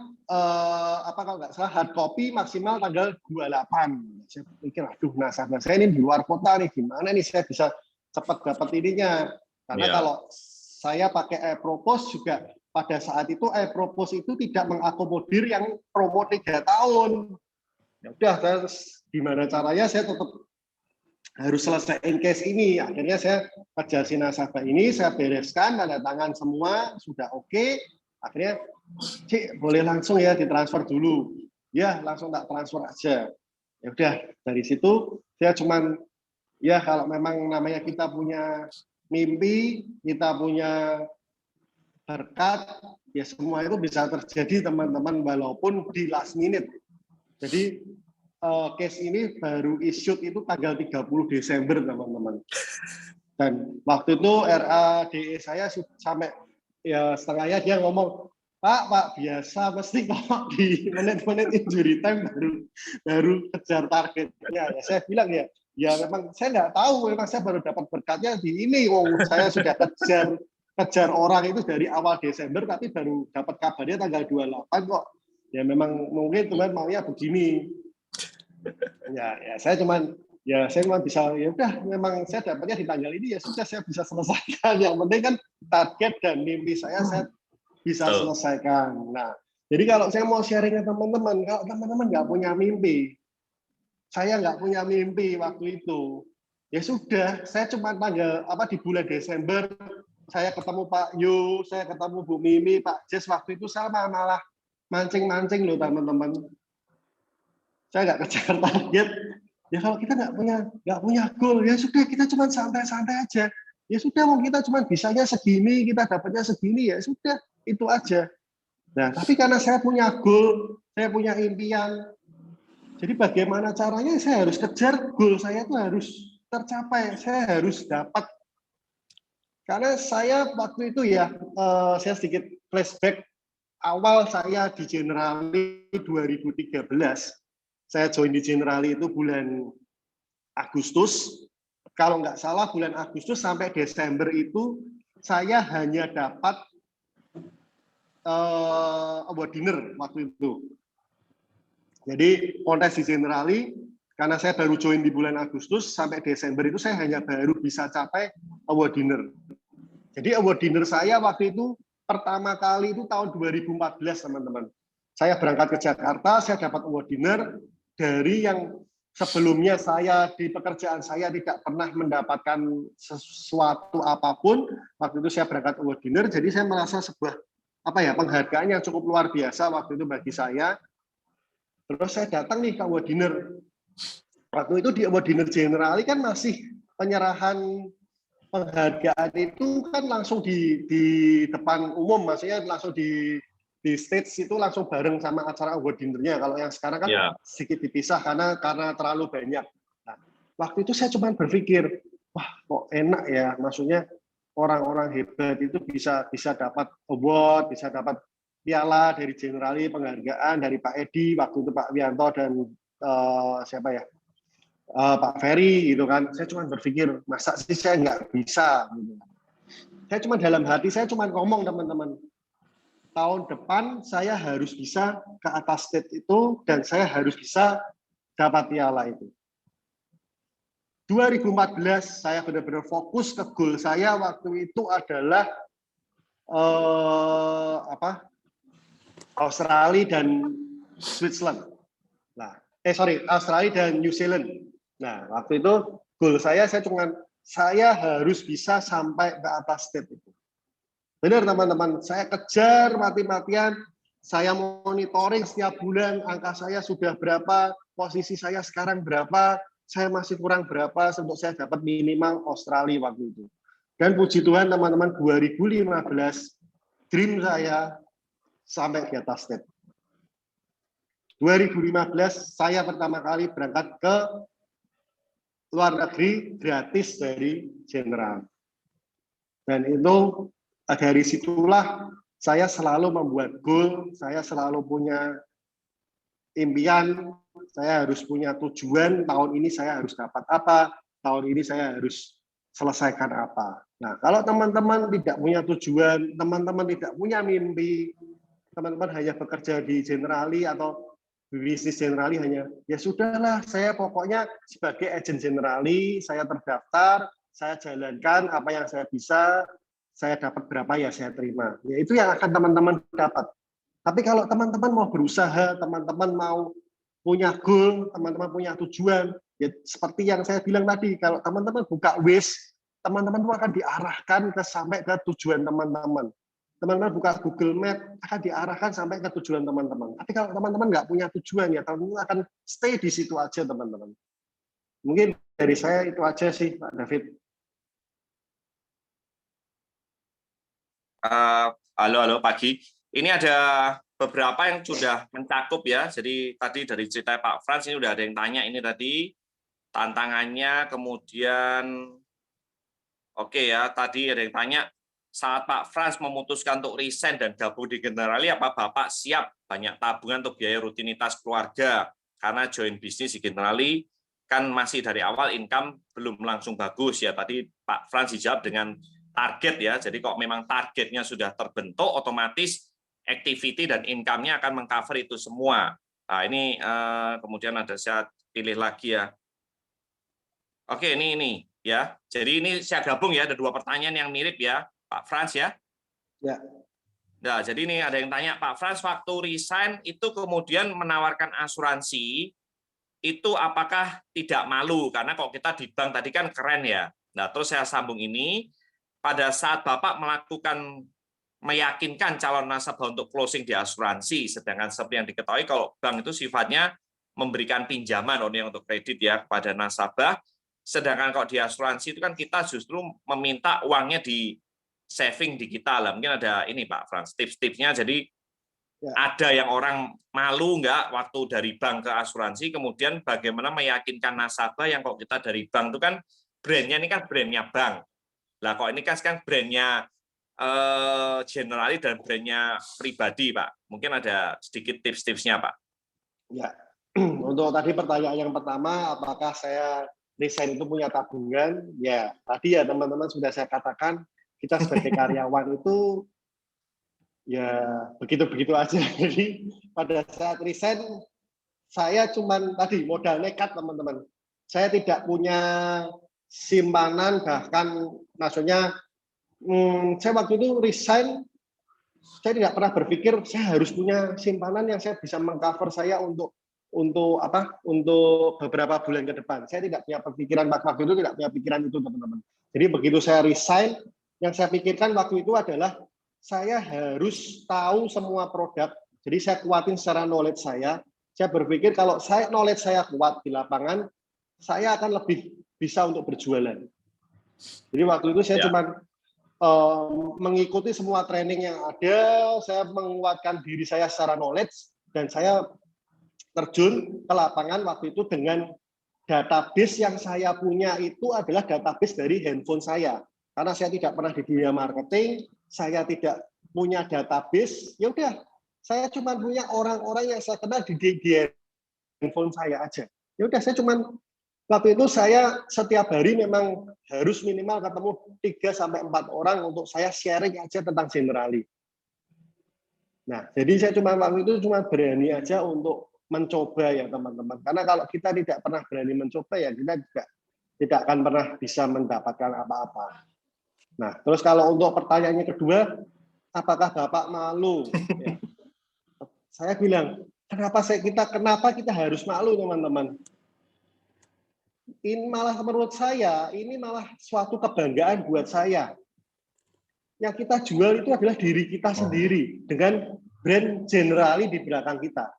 kalau nggak salah hard copy maksimal tanggal 28. Saya pikir, aduh nasabah saya ini di luar kota nih, gimana nih saya bisa cepat dapat ininya. Karena kalau saya pakai e-propose juga pada saat itu e-propose itu tidak mengakomodir yang promo 3 tahun. Ya udah, gimana caranya saya tetap harus selesaiin case ini. Akhirnya saya kerjasin nasabah ini, saya bereskan, tanda tangan semua, sudah oke. Akhirnya, Cik, boleh langsung ya ditransfer dulu. Ya, langsung tak transfer aja. Ya udah, dari situ saya cuman, ya kalau memang namanya kita punya mimpi, kita punya berkat, ya semua itu bisa terjadi teman-teman, walaupun di last minute. Jadi case ini baru issued itu tanggal 30 Desember, teman-teman. Dan waktu itu RADE saya sampai ya setengahnya dia ngomong, Pak, biasa mesti kok di menit-menit injury time baru kejar targetnya. Ya, saya bilang ya memang saya nggak tahu, memang saya baru dapat berkatnya di ini. Saya sudah kejar orang itu dari awal Desember, tapi baru dapat kabarnya tanggal 28 kok. Ya memang mungkin teman maunya begini. Ya saya cuma bisa, ya udah, memang saya dapatnya di tanggal ini, ya sudah, saya bisa selesaikan. Yang penting kan target dan mimpi saya bisa selesaikan. Nah, jadi kalau saya mau sharing ke teman-teman, kalau teman-teman nggak punya mimpi, saya nggak punya mimpi waktu itu, ya sudah, saya cuma di bulan Desember, saya ketemu Pak Yu, saya ketemu Bu Mimi, Pak Jess, waktu itu sama malah mancing-mancing loh teman-teman. Saya nggak kejar target. Ya kalau kita nggak punya goal, ya sudah, kita cuma santai-santai aja. Ya sudah, mau kita cuma bisanya segini, kita dapatnya segini, ya sudah, itu aja. Nah, tapi karena saya punya goal, saya punya impian, jadi bagaimana caranya saya harus kejar goal saya itu harus tercapai, saya harus dapat. Karena saya waktu itu saya sedikit flashback, awal saya di Generali 2013, saya join di Generali itu bulan Agustus. Kalau nggak salah bulan Agustus sampai Desember itu saya hanya dapat award dinner waktu itu. Jadi kontes di Generali, karena saya baru join di bulan Agustus sampai Desember itu saya hanya baru bisa capai award dinner. Jadi award dinner saya waktu itu pertama kali itu tahun 2014, teman-teman. Saya berangkat ke Jakarta, saya dapat award dinner dari yang sebelumnya saya di pekerjaan saya tidak pernah mendapatkan sesuatu apapun. Waktu itu saya berangkat award dinner, jadi saya merasa sebuah penghargaan yang cukup luar biasa waktu itu bagi saya. Terus saya datang nih ke award dinner. Waktu itu di award dinner Generali kan masih penyerahan penghargaan itu kan langsung di depan umum, maksudnya langsung di stage itu langsung bareng sama acara award dinner-nya. Kalau yang sekarang kan sedikit dipisah karena terlalu banyak. Nah, waktu itu saya cuma berpikir, wah kok enak ya, maksudnya orang-orang hebat itu bisa dapat award, bisa dapat piala dari Generali, penghargaan dari Pak Edi, waktu itu Pak Wianto dan Pak Ferry gitu kan. Saya cuma berpikir, masa sih saya nggak bisa gitu. Saya cuma dalam hati saya cuma ngomong, teman-teman, tahun depan saya harus bisa ke atas stage itu dan saya harus bisa dapat piala itu. 2014 saya benar-benar fokus ke goal saya waktu itu adalah Australia dan Switzerland. Australia dan New Zealand. Nah, waktu itu goal saya harus bisa sampai ke atas stage itu. Benar, teman-teman, saya kejar mati-matian, saya monitoring setiap bulan, angka saya sudah berapa, posisi saya sekarang berapa, saya masih kurang berapa untuk saya dapat minimal Australia waktu itu. Dan puji Tuhan, teman-teman, 2015 dream saya sampai di atas stage. 2015 saya pertama kali berangkat ke luar negeri gratis dari General. Dan itu dari situlah saya selalu membuat goal, saya selalu punya impian, saya harus punya tujuan, tahun ini saya harus dapat apa, tahun ini saya harus selesaikan apa. Nah, kalau teman-teman tidak punya tujuan, teman-teman tidak punya mimpi, teman-teman hanya bekerja di Generali atau bisnis Generali hanya, ya sudahlah, saya pokoknya sebagai agen Generali, saya terdaftar, saya jalankan apa yang saya bisa, saya dapat berapa ya saya terima. Ya itu yang akan teman-teman dapat. Tapi kalau teman-teman mau berusaha, teman-teman mau punya goal, teman-teman punya tujuan, ya seperti yang saya bilang tadi, kalau teman-teman buka Waze, teman-teman akan diarahkan sampai ke tujuan teman-teman. Teman-teman buka Google Map, akan diarahkan sampai ke tujuan teman-teman. Tapi kalau teman-teman nggak punya tujuan, ya teman-teman akan stay di situ aja, teman-teman. Mungkin dari saya itu aja sih, Pak David. Halo pagi. Ini ada beberapa yang sudah mencakup ya. Jadi tadi dari cerita Pak Frans ini udah ada yang tanya ini tadi tantangannya, kemudian oke ya, tadi ada yang tanya saat Pak Frans memutuskan untuk resign dan gabung di Generali, apa Bapak siap banyak tabungan untuk biaya rutinitas keluarga? Karena join bisnis di Generali kan masih dari awal income belum langsung bagus ya. Tadi Pak Frans dijawab dengan target ya. Jadi kalau memang targetnya sudah terbentuk, otomatis activity dan income-nya akan mengcover itu semua. Nah, ini kemudian ada saya pilih lagi ya. Oke, ini ya. Jadi ini saya gabung ya, ada 2 pertanyaan yang mirip ya, Pak Frans ya. Ya. Nah, jadi ini ada yang tanya, Pak Frans waktu resign itu kemudian menawarkan asuransi, itu apakah tidak malu? Karena kalau kita di bank tadi kan keren ya. Nah, terus saya sambung ini, pada saat Bapak melakukan meyakinkan calon nasabah untuk closing di asuransi, sedangkan seperti yang diketahui kalau bank itu sifatnya memberikan pinjaman untuk kredit ya kepada nasabah, sedangkan kalau di asuransi itu kan kita justru meminta uangnya di saving di kita lah. Mungkin ada ini Pak Frans, tips-tipsnya. Jadi Ya. ada yang orang malu nggak waktu dari bank ke asuransi, kemudian bagaimana meyakinkan nasabah yang kalau kita dari bank itu kan brandnya ini kan brandnya bank. Lah kok ini kan sekarang brandnya Generali dan brandnya pribadi, Pak. Mungkin ada sedikit tips-tipsnya, Pak. Ya. Untuk tadi pertanyaan yang pertama, apakah saya resign itu punya tabungan? Ya, tadi ya teman-teman sudah saya katakan, kita sebagai karyawan itu ya begitu-begitu aja. Jadi pada saat resign, saya cuman tadi modal nekat teman-teman. Saya tidak punya simpanan, bahkan maksudnya saya waktu itu resign, saya tidak pernah berpikir saya harus punya simpanan yang saya bisa mengcover saya untuk beberapa bulan ke depan. Saya tidak punya pikiran waktu itu, tidak punya pikiran itu teman-teman. Jadi begitu saya resign, yang saya pikirkan waktu itu adalah saya harus tahu semua produk. Jadi saya kuatin secara knowledge saya. Saya berpikir kalau knowledge saya kuat di lapangan, saya akan lebih bisa untuk berjualan. Jadi waktu itu saya cuma mengikuti semua training yang ada, saya menguatkan diri saya secara knowledge, dan saya terjun ke lapangan waktu itu dengan database yang saya punya itu adalah database dari handphone saya. Karena saya tidak pernah di dunia marketing, saya tidak punya database, ya udah, saya cuma punya orang-orang yang saya kenal di handphone saya aja. Ya udah, saya cuma waktu itu saya setiap hari memang harus minimal ketemu 3-4 orang untuk saya sharing aja tentang Generali. Nah, jadi saya waktu itu cuma berani aja untuk mencoba ya teman-teman. Karena kalau kita tidak pernah berani mencoba ya kita juga tidak akan pernah bisa mendapatkan apa-apa. Nah, terus kalau untuk pertanyaannya kedua, apakah Bapak malu? Ya. Saya bilang, kenapa kita harus malu teman-teman? Ini malah menurut saya, ini malah suatu kebanggaan buat saya. Yang kita jual itu adalah diri kita sendiri dengan brand Generali di belakang kita.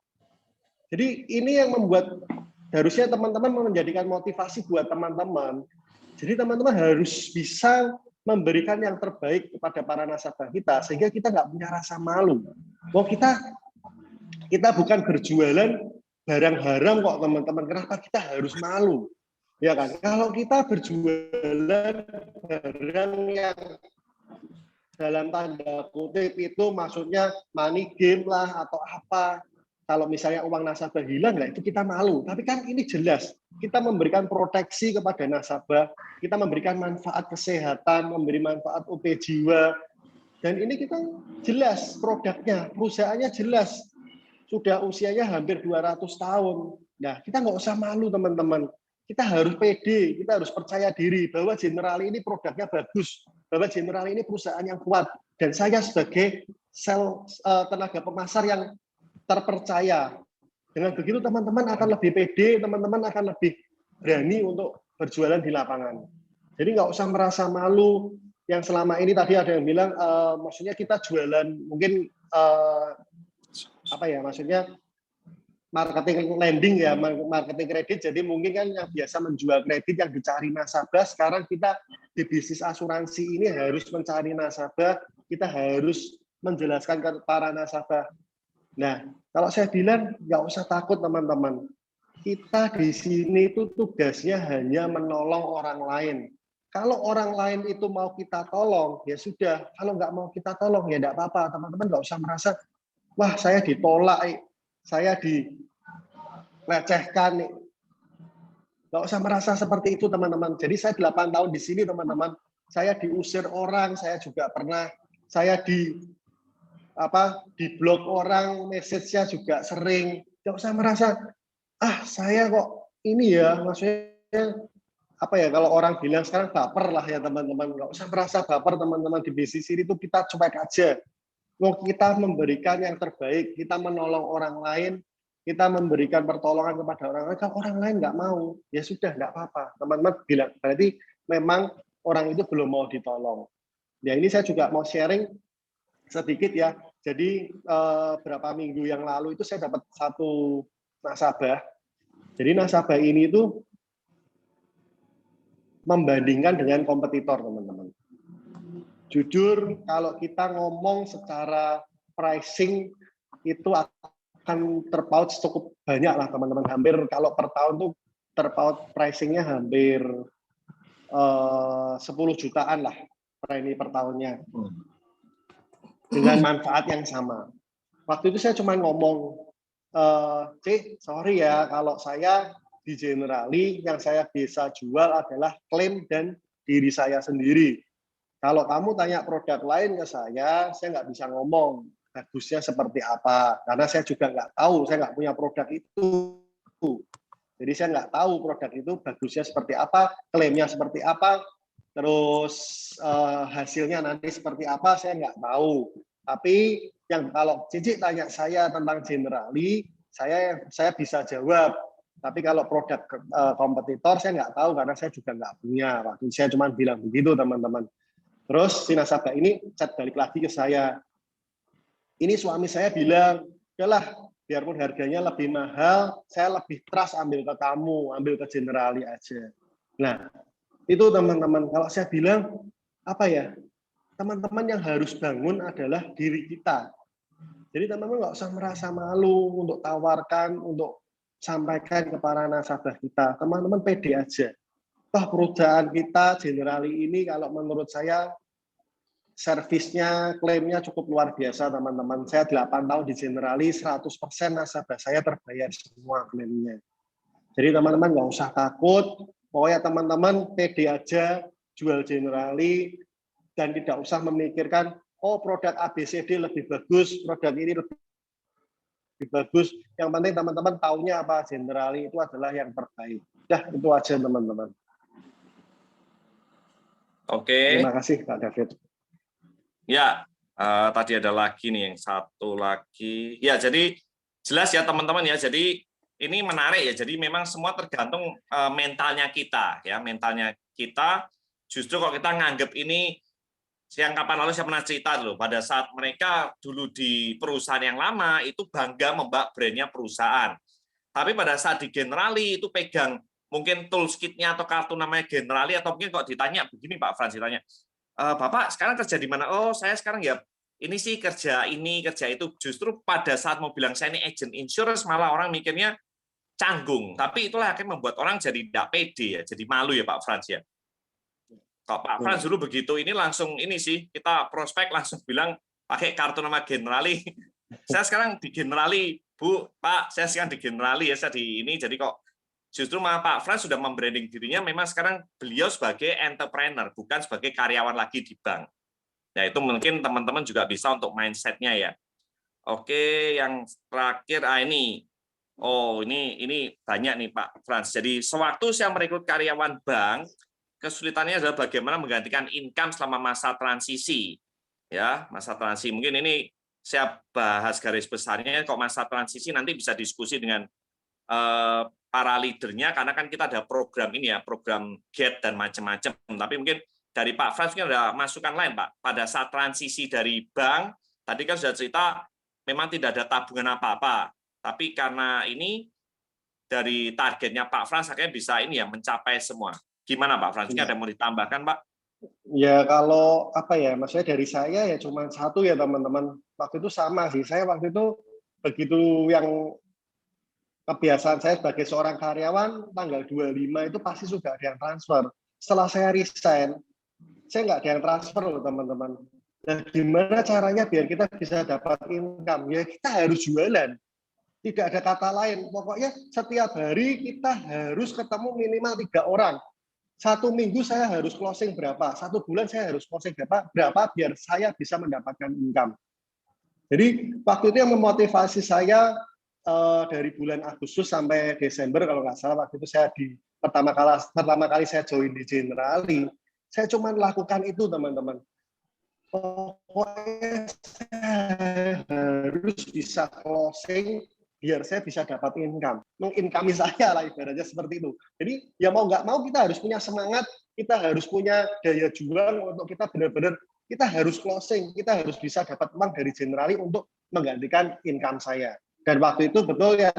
Jadi ini yang membuat harusnya teman-teman menjadikan motivasi buat teman-teman. Jadi teman-teman harus bisa memberikan yang terbaik kepada para nasabah kita sehingga kita nggak punya rasa malu. Oh kita bukan berjualan barang haram kok teman-teman. Kenapa kita harus malu? Ya kan? Kalau kita berjualan barang yang dalam tanda kutip itu maksudnya money game lah atau apa. Kalau misalnya uang nasabah hilang, nah itu kita malu. Tapi kan ini jelas, kita memberikan proteksi kepada nasabah, kita memberikan manfaat kesehatan, memberi manfaat OP jiwa. Dan ini kita jelas produknya, perusahaannya jelas. Sudah usianya hampir 200 tahun. Nah, kita nggak usah malu teman-teman. Kita harus pede, kita harus percaya diri bahwa Generali ini produknya bagus, bahwa Generali ini perusahaan yang kuat. Dan saya sebagai tenaga pemasar yang terpercaya. Dengan begitu teman-teman akan lebih pede, teman-teman akan lebih berani untuk berjualan di lapangan. Jadi nggak usah merasa malu. Yang selama ini tadi ada yang bilang, maksudnya kita jualan mungkin maksudnya marketing lending ya, marketing kredit. Jadi mungkin kan yang biasa menjual kredit yang dicari nasabah, sekarang kita di bisnis asuransi ini harus mencari nasabah, kita harus menjelaskan ke para nasabah Nah, kalau saya bilang nggak usah takut teman-teman. Kita di sini itu tugasnya hanya menolong orang lain. Kalau orang lain itu mau kita tolong, ya sudah. Kalau nggak mau kita tolong, ya nggak apa-apa. Teman-teman nggak usah merasa, wah saya ditolak, saya dilecehkan. Nggak usah merasa seperti itu teman-teman. Jadi saya 8 tahun di sini teman-teman. Saya diusir orang, saya juga pernah. Saya di blok orang, message-nya juga sering. Nggak usah merasa, saya kok ini ya, maksudnya apa ya, kalau orang bilang sekarang baper lah ya teman-teman. Nggak usah merasa baper teman-teman, di bisnis ini tuh kita cuek aja. Mau kita memberikan yang terbaik, kita menolong orang lain, kita memberikan pertolongan kepada orang lain. Kalau orang lain nggak mau, ya sudah nggak apa-apa. Teman-teman bilang berarti memang orang itu belum mau ditolong. Ya ini saya juga mau sharing sedikit ya. Jadi berapa minggu yang lalu itu saya dapat satu nasabah. Jadi nasabah ini itu membandingkan dengan kompetitor, teman-teman. Jujur, kalau kita ngomong secara pricing itu akan terpaut cukup banyak lah, teman-teman. Hampir kalau per tahun tuh terpaut pricingnya hampir 10 jutaan lah premi per tahunnya. Dengan manfaat yang sama. Waktu itu saya cuma ngomong, Cik, sorry ya, kalau saya di Generali yang saya bisa jual adalah klaim dan diri saya sendiri. Kalau kamu tanya produk lain ke saya nggak bisa ngomong bagusnya seperti apa, karena saya juga nggak tahu, saya nggak punya produk itu. Jadi saya nggak tahu produk itu bagusnya seperti apa, klaimnya seperti apa, terus hasilnya nanti seperti apa, saya nggak tahu. Tapi yang kalau Cici tanya saya tentang Generali, saya bisa jawab. Tapi kalau produk kompetitor saya nggak tahu karena saya juga nggak punya. Waktu saya cuma bilang begitu teman-teman. Terus si nasabah ini chat balik lagi ke saya. Ini suami saya bilang, udahlah biarpun harganya lebih mahal, saya lebih trust ambil ke kamu, ambil ke Generali aja. Nah, itu teman-teman, kalau saya bilang, apa ya, teman-teman yang harus bangun adalah diri kita. Jadi teman-teman nggak usah merasa malu untuk tawarkan, untuk sampaikan kepada nasabah kita. Teman-teman pede aja. Toh perusahaan kita, Generali ini kalau menurut saya, servisnya, klaimnya cukup luar biasa teman-teman. Saya 8 tahun di Generali, 100% nasabah saya terbayar semua klaimnya. Jadi teman-teman nggak usah takut, pokoknya teman-teman pede aja, jual Generali, dan tidak usah memikirkan, oh produk ABCD lebih bagus, produk ini lebih bagus. Yang penting teman-teman taunya apa, Generali itu adalah yang terbaik. Dah, itu aja teman-teman. Oke. Terima kasih Pak David. Ya, tadi ada lagi nih yang satu lagi. Ya, jadi jelas ya teman-teman ya. Jadi ini menarik ya. Jadi memang semua tergantung mentalnya kita ya. Mentalnya kita justru kalau kita nganggap ini, yang kapan lalu saya pernah cerita loh, pada saat mereka dulu di perusahaan yang lama itu bangga membawa brandnya perusahaan. Tapi pada saat di Generali itu pegang mungkin tools kit-nya atau kartu namanya Generali, atau mungkin kok ditanya begini Pak Frans, ditanya, Bapak sekarang kerja di mana? Oh, saya sekarang ya ini sih kerja ini, kerja itu. Justru pada saat mau bilang saya ini agent insurance, malah orang mikirnya canggung. Tapi itulah yang membuat orang jadi tidak pede ya, jadi malu ya Pak Frans ya. Kalau Pak Frans dulu begitu, ini langsung ini sih, kita prospek langsung bilang pakai kartu nama Generali. Saya sekarang di Generali, Bu, Pak, saya sekarang di Generali ya, saya di ini, jadi kok justru malah Pak Frans sudah membranding dirinya memang sekarang beliau sebagai entrepreneur, bukan sebagai karyawan lagi di bank. Ya itu mungkin teman-teman juga bisa untuk mindset-nya ya. Oke, yang terakhir ini. Oh, ini banyak nih Pak Frans. Jadi sewaktu saya merekrut karyawan bank, kesulitannya adalah bagaimana menggantikan income selama masa transisi. Ya, masa transisi. Mungkin ini saya bahas garis besarnya, kok masa transisi nanti bisa diskusi dengan para leadernya, karena kan kita ada program ini ya, program GET dan macam-macam. Tapi mungkin dari Pak Frans mungkin ada masukan lain, Pak. Pada saat transisi dari bank, tadi kan sudah cerita memang tidak ada tabungan apa-apa. Tapi karena ini dari targetnya Pak Frans akhirnya bisa ini ya mencapai semua. Gimana Pak Frans? Ini ada yang mau ditambahkan, Pak? Ya kalau apa ya, maksudnya dari saya ya cuma satu ya teman-teman. Waktu itu sama sih. Saya waktu itu begitu yang kebiasaan saya sebagai seorang karyawan, tanggal 25 itu pasti sudah ada yang transfer. Setelah saya resign, saya nggak ada yang transfer loh teman-teman. Nah, gimana caranya biar kita bisa dapat income? Ya kita harus jualan. Tidak ada kata lain. Pokoknya setiap hari kita harus ketemu minimal 3 orang. 1 minggu saya harus closing berapa? 1 bulan saya harus closing berapa biar saya bisa mendapatkan income. Jadi waktu itu yang memotivasi saya dari bulan Agustus sampai Desember kalau nggak salah, waktu itu saya pertama kali saya join di Generali, saya cuma lakukan itu teman-teman. Pokoknya saya harus bisa closing biar saya bisa dapat income. Mengincome saya lah ibaratnya seperti itu. Jadi ya mau nggak mau kita harus punya semangat, kita harus punya daya juang untuk kita benar-benar kita harus closing, kita harus bisa dapat uang dari Generali untuk menggantikan income saya. Dan waktu itu betul ya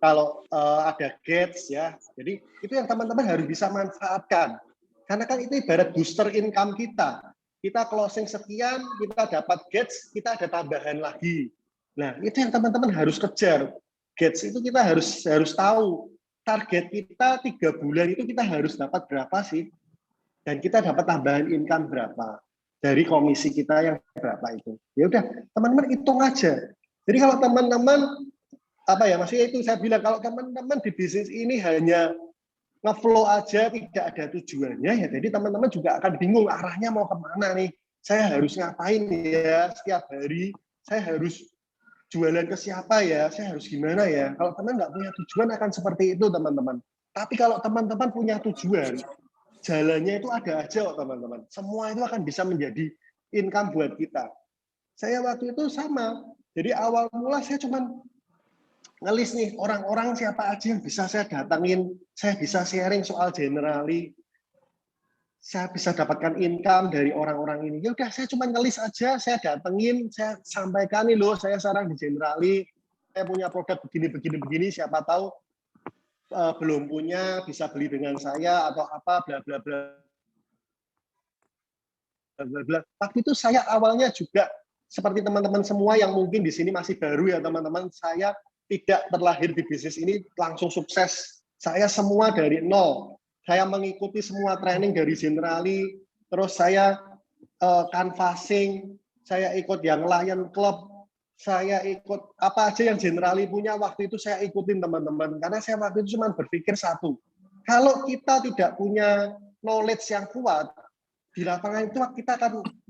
kalau ada gates ya, jadi itu yang teman-teman harus bisa manfaatkan. Karena kan itu ibarat booster income kita. Kita closing sekian, kita dapat gates, kita ada tambahan lagi. Nah, itu yang teman-teman harus kejar. Gates itu kita harus tahu target kita 3 bulan itu kita harus dapat berapa sih? Dan kita dapat tambahan income berapa dari komisi kita yang berapa itu. Ya udah, teman-teman hitung aja. Jadi kalau teman-teman maksudnya itu saya bilang kalau teman-teman di bisnis ini hanya ngeflow aja tidak ada tujuannya ya jadi teman-teman juga akan bingung arahnya mau kemana nih, saya harus ngapain ya setiap hari, saya harus jualan ke siapa ya, saya harus gimana ya. Kalau teman nggak punya tujuan akan seperti itu teman-teman. Tapi kalau teman-teman punya tujuan, jalannya itu ada aja kok teman-teman. Semua itu akan bisa menjadi income buat kita. Saya waktu itu sama. Jadi awal mula saya cuma ngelis nih orang-orang siapa aja yang bisa saya datangin, saya bisa sharing soal Generali, saya bisa dapatkan income dari orang-orang ini. Ya udah saya cuma ngelis aja, saya datengin, saya sampaikan nih loh, saya sekarang di Generali, saya punya produk begini, siapa tahu belum punya, bisa beli dengan saya atau apa, bla bla bla. Waktu itu saya awalnya juga seperti teman-teman semua yang mungkin di sini masih baru ya teman-teman, saya tidak terlahir di bisnis ini langsung sukses. Saya semua dari nol. Saya mengikuti semua training dari Generali, terus saya canvassing, saya ikut yang Lion Club, saya ikut apa aja yang Generali punya waktu itu saya ikutin teman-teman. Karena saya waktu itu cuma berpikir satu, kalau kita tidak punya knowledge yang kuat, di lapangan itu kita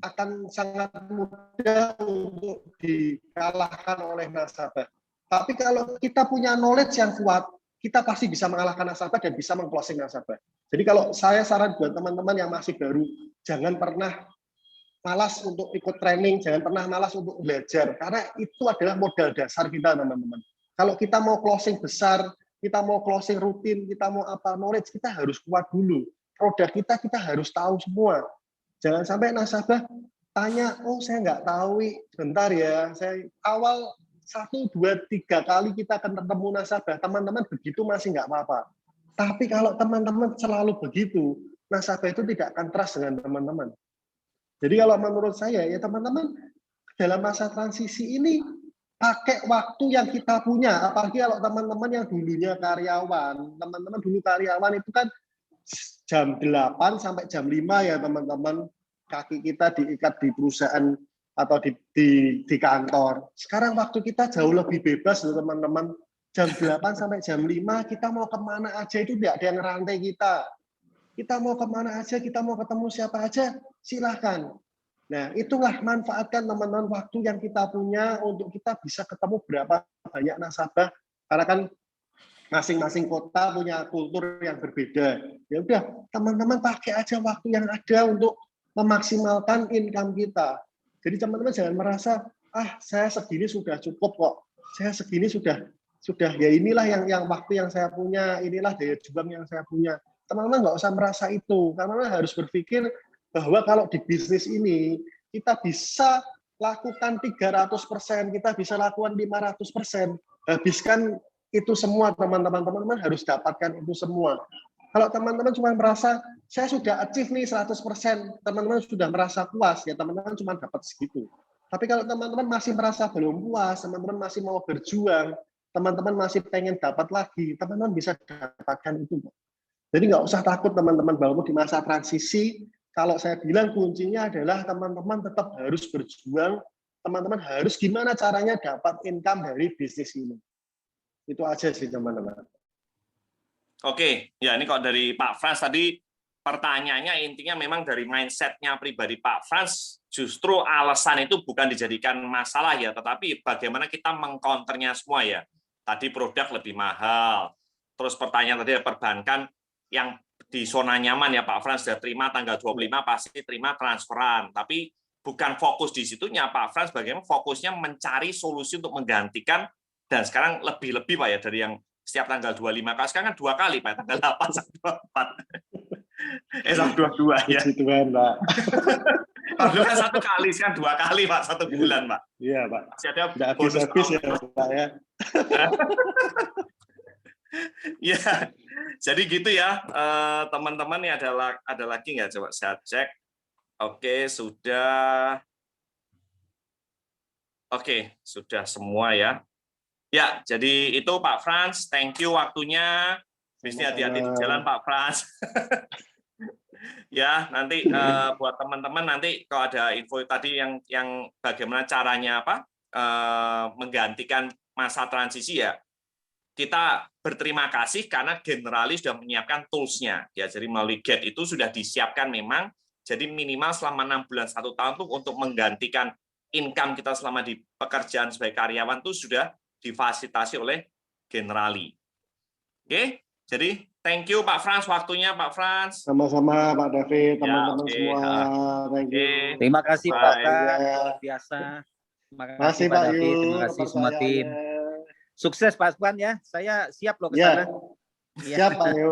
akan sangat mudah untuk dikalahkan oleh nasabah. Tapi kalau kita punya knowledge yang kuat, kita pasti bisa mengalahkan nasabah dan bisa meng-closing nasabah. Jadi kalau saya saran buat teman-teman yang masih baru, jangan pernah malas untuk ikut training, jangan pernah malas untuk belajar, karena itu adalah modal dasar kita teman-teman. Kalau kita mau closing besar, kita mau closing rutin, kita mau apa knowledge, kita harus kuat dulu. Produk kita harus tahu semua. Jangan sampai nasabah tanya, oh saya nggak tahu, bentar ya, saya awal 1, 2, 3 kali kita akan ketemu nasabah, teman-teman begitu masih nggak apa-apa. Tapi kalau teman-teman selalu begitu, nasabah itu tidak akan trust dengan teman-teman. Jadi kalau menurut saya, ya teman-teman dalam masa transisi ini, pakai waktu yang kita punya, apalagi kalau teman-teman yang dulunya karyawan, teman-teman dulu karyawan itu kan jam 8 sampai jam 5 ya teman-teman, kaki kita diikat di perusahaan atau di kantor. Sekarang waktu kita jauh lebih bebas loh teman-teman. Jam 8 sampai jam 5 kita mau kemana aja itu tidak ada yang ngerantai kita. Kita mau kemana aja, kita mau ketemu siapa aja, silahkan. Nah itulah manfaatkan teman-teman waktu yang kita punya untuk kita bisa ketemu berapa banyak nasabah. Karena kan masing-masing kota punya kultur yang berbeda. Ya udah teman-teman pakai aja waktu yang ada untuk memaksimalkan income kita. Jadi teman-teman jangan merasa saya segini sudah cukup kok, saya segini sudah ya inilah yang waktu yang saya punya, inilah daya juang yang saya punya. Teman-teman nggak usah merasa itu, teman-teman harus berpikir bahwa kalau di bisnis ini kita bisa lakukan 300%, kita bisa lakukan 500%, habiskan itu semua teman-teman harus dapatkan itu semua. Kalau teman-teman cuma merasa saya sudah achieve nih 100%, teman-teman sudah merasa puas, ya teman-teman cuma dapat segitu. Tapi kalau teman-teman masih merasa belum puas, teman-teman masih mau berjuang, teman-teman masih pengen dapat lagi, teman-teman bisa dapatkan itu. Jadi nggak usah takut teman-teman, bahwa di masa transisi, kalau saya bilang kuncinya adalah teman-teman tetap harus berjuang, teman-teman harus gimana caranya dapat income dari bisnis ini. Itu aja sih teman-teman. Oke, ya ini kalau dari Pak Frans tadi pertanyaannya intinya memang dari mindset-nya pribadi Pak Frans, justru alasan itu bukan dijadikan masalah ya, tetapi bagaimana kita mengcounternya semua ya. Tadi produk lebih mahal, terus pertanyaan tadi perbankan yang di zona nyaman ya Pak Frans sudah terima tanggal 25 pasti terima transferan, tapi bukan fokus di situnya Pak Frans, bagaimana fokusnya mencari solusi untuk menggantikan, dan sekarang lebih-lebih Pak ya dari yang setiap tanggal 25, sekarang kan 2 kali Pak, tanggal 8 sampai 24. Sampai 22 ya. Puji Tuhan, Pak. Kalau kan 1 kali, sekarang 2 kali Pak, 1 bulan Pak. Iya Pak. Masih ada Tidak bonus habis-habis ya Pak ya. Ya, jadi gitu ya teman-teman. Ini ada lagi nggak, coba saya cek. Oke, sudah. Oke, sudah semua ya. Ya, jadi itu Pak Frans, thank you waktunya. Mesti hati-hati di jalan Pak Frans. Ya, nanti buat teman-teman nanti kalau ada info tadi yang bagaimana caranya menggantikan masa transisi ya. Kita berterima kasih karena Generali sudah menyiapkan tools-nya. Ya, jadi melalui GET itu sudah disiapkan memang. Jadi minimal selama 6 bulan 1 tahun tuh untuk menggantikan income kita selama di pekerjaan sebagai karyawan itu sudah difasilitasi oleh Generali. Oke, jadi thank you Pak Frans waktunya Pak Frans. Sama-sama Pak David, teman-teman Ya, semua. Thank you. Terima kasih Bye. Pak Frans, luar biasa. Terima kasih Pak David, terima kasih semua tim. Sukses Pak Aswan ya, saya siap loh ke sana. Ya, siap Pak Yu.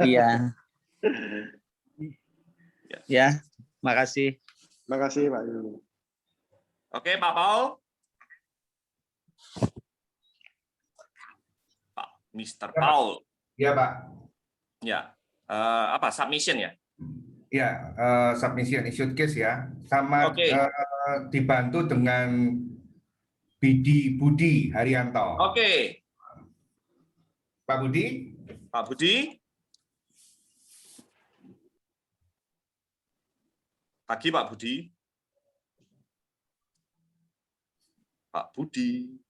Iya. Ya, makasih. Makasih Pak Yu. Oke, Pak Paul. Pak Mr. Paul. Ya, Pak. Ya. Apa submission ya? Ya, submission issue case ya. Sama dibantu dengan Budi Haryanto. Oke. Pak Budi? Pak Budi? Pagi Pak Budi. Pak Budi.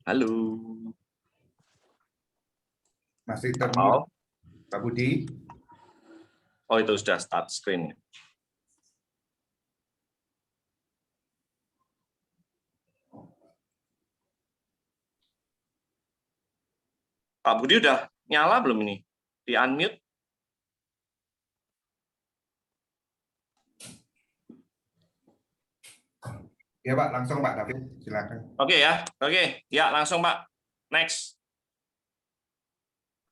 Halo. Masih termute. Pak Budi? Oh, itu sudah start screen. Pak Budi udah nyala belum ini? Di unmute? Ya Pak, langsung Pak David, silakan. Oke ya, oke. Ya, langsung Pak. Next.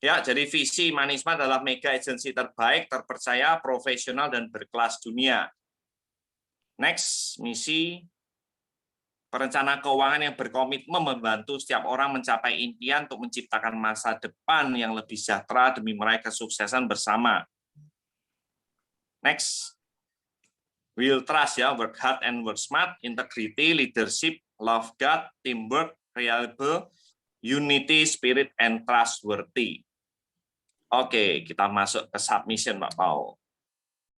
Ya, jadi visi Manisma adalah mega agensi terbaik, terpercaya, profesional, dan berkelas dunia. Next, misi perencana keuangan yang berkomitmen membantu setiap orang mencapai impian untuk menciptakan masa depan yang lebih sejahtera demi meraih kesuksesan bersama. Next, will trust ya, work hard and work smart, integrity, leadership, love God, teamwork, reliable, unity, spirit, and trustworthy. Oke, kita masuk ke submission Pak Paul.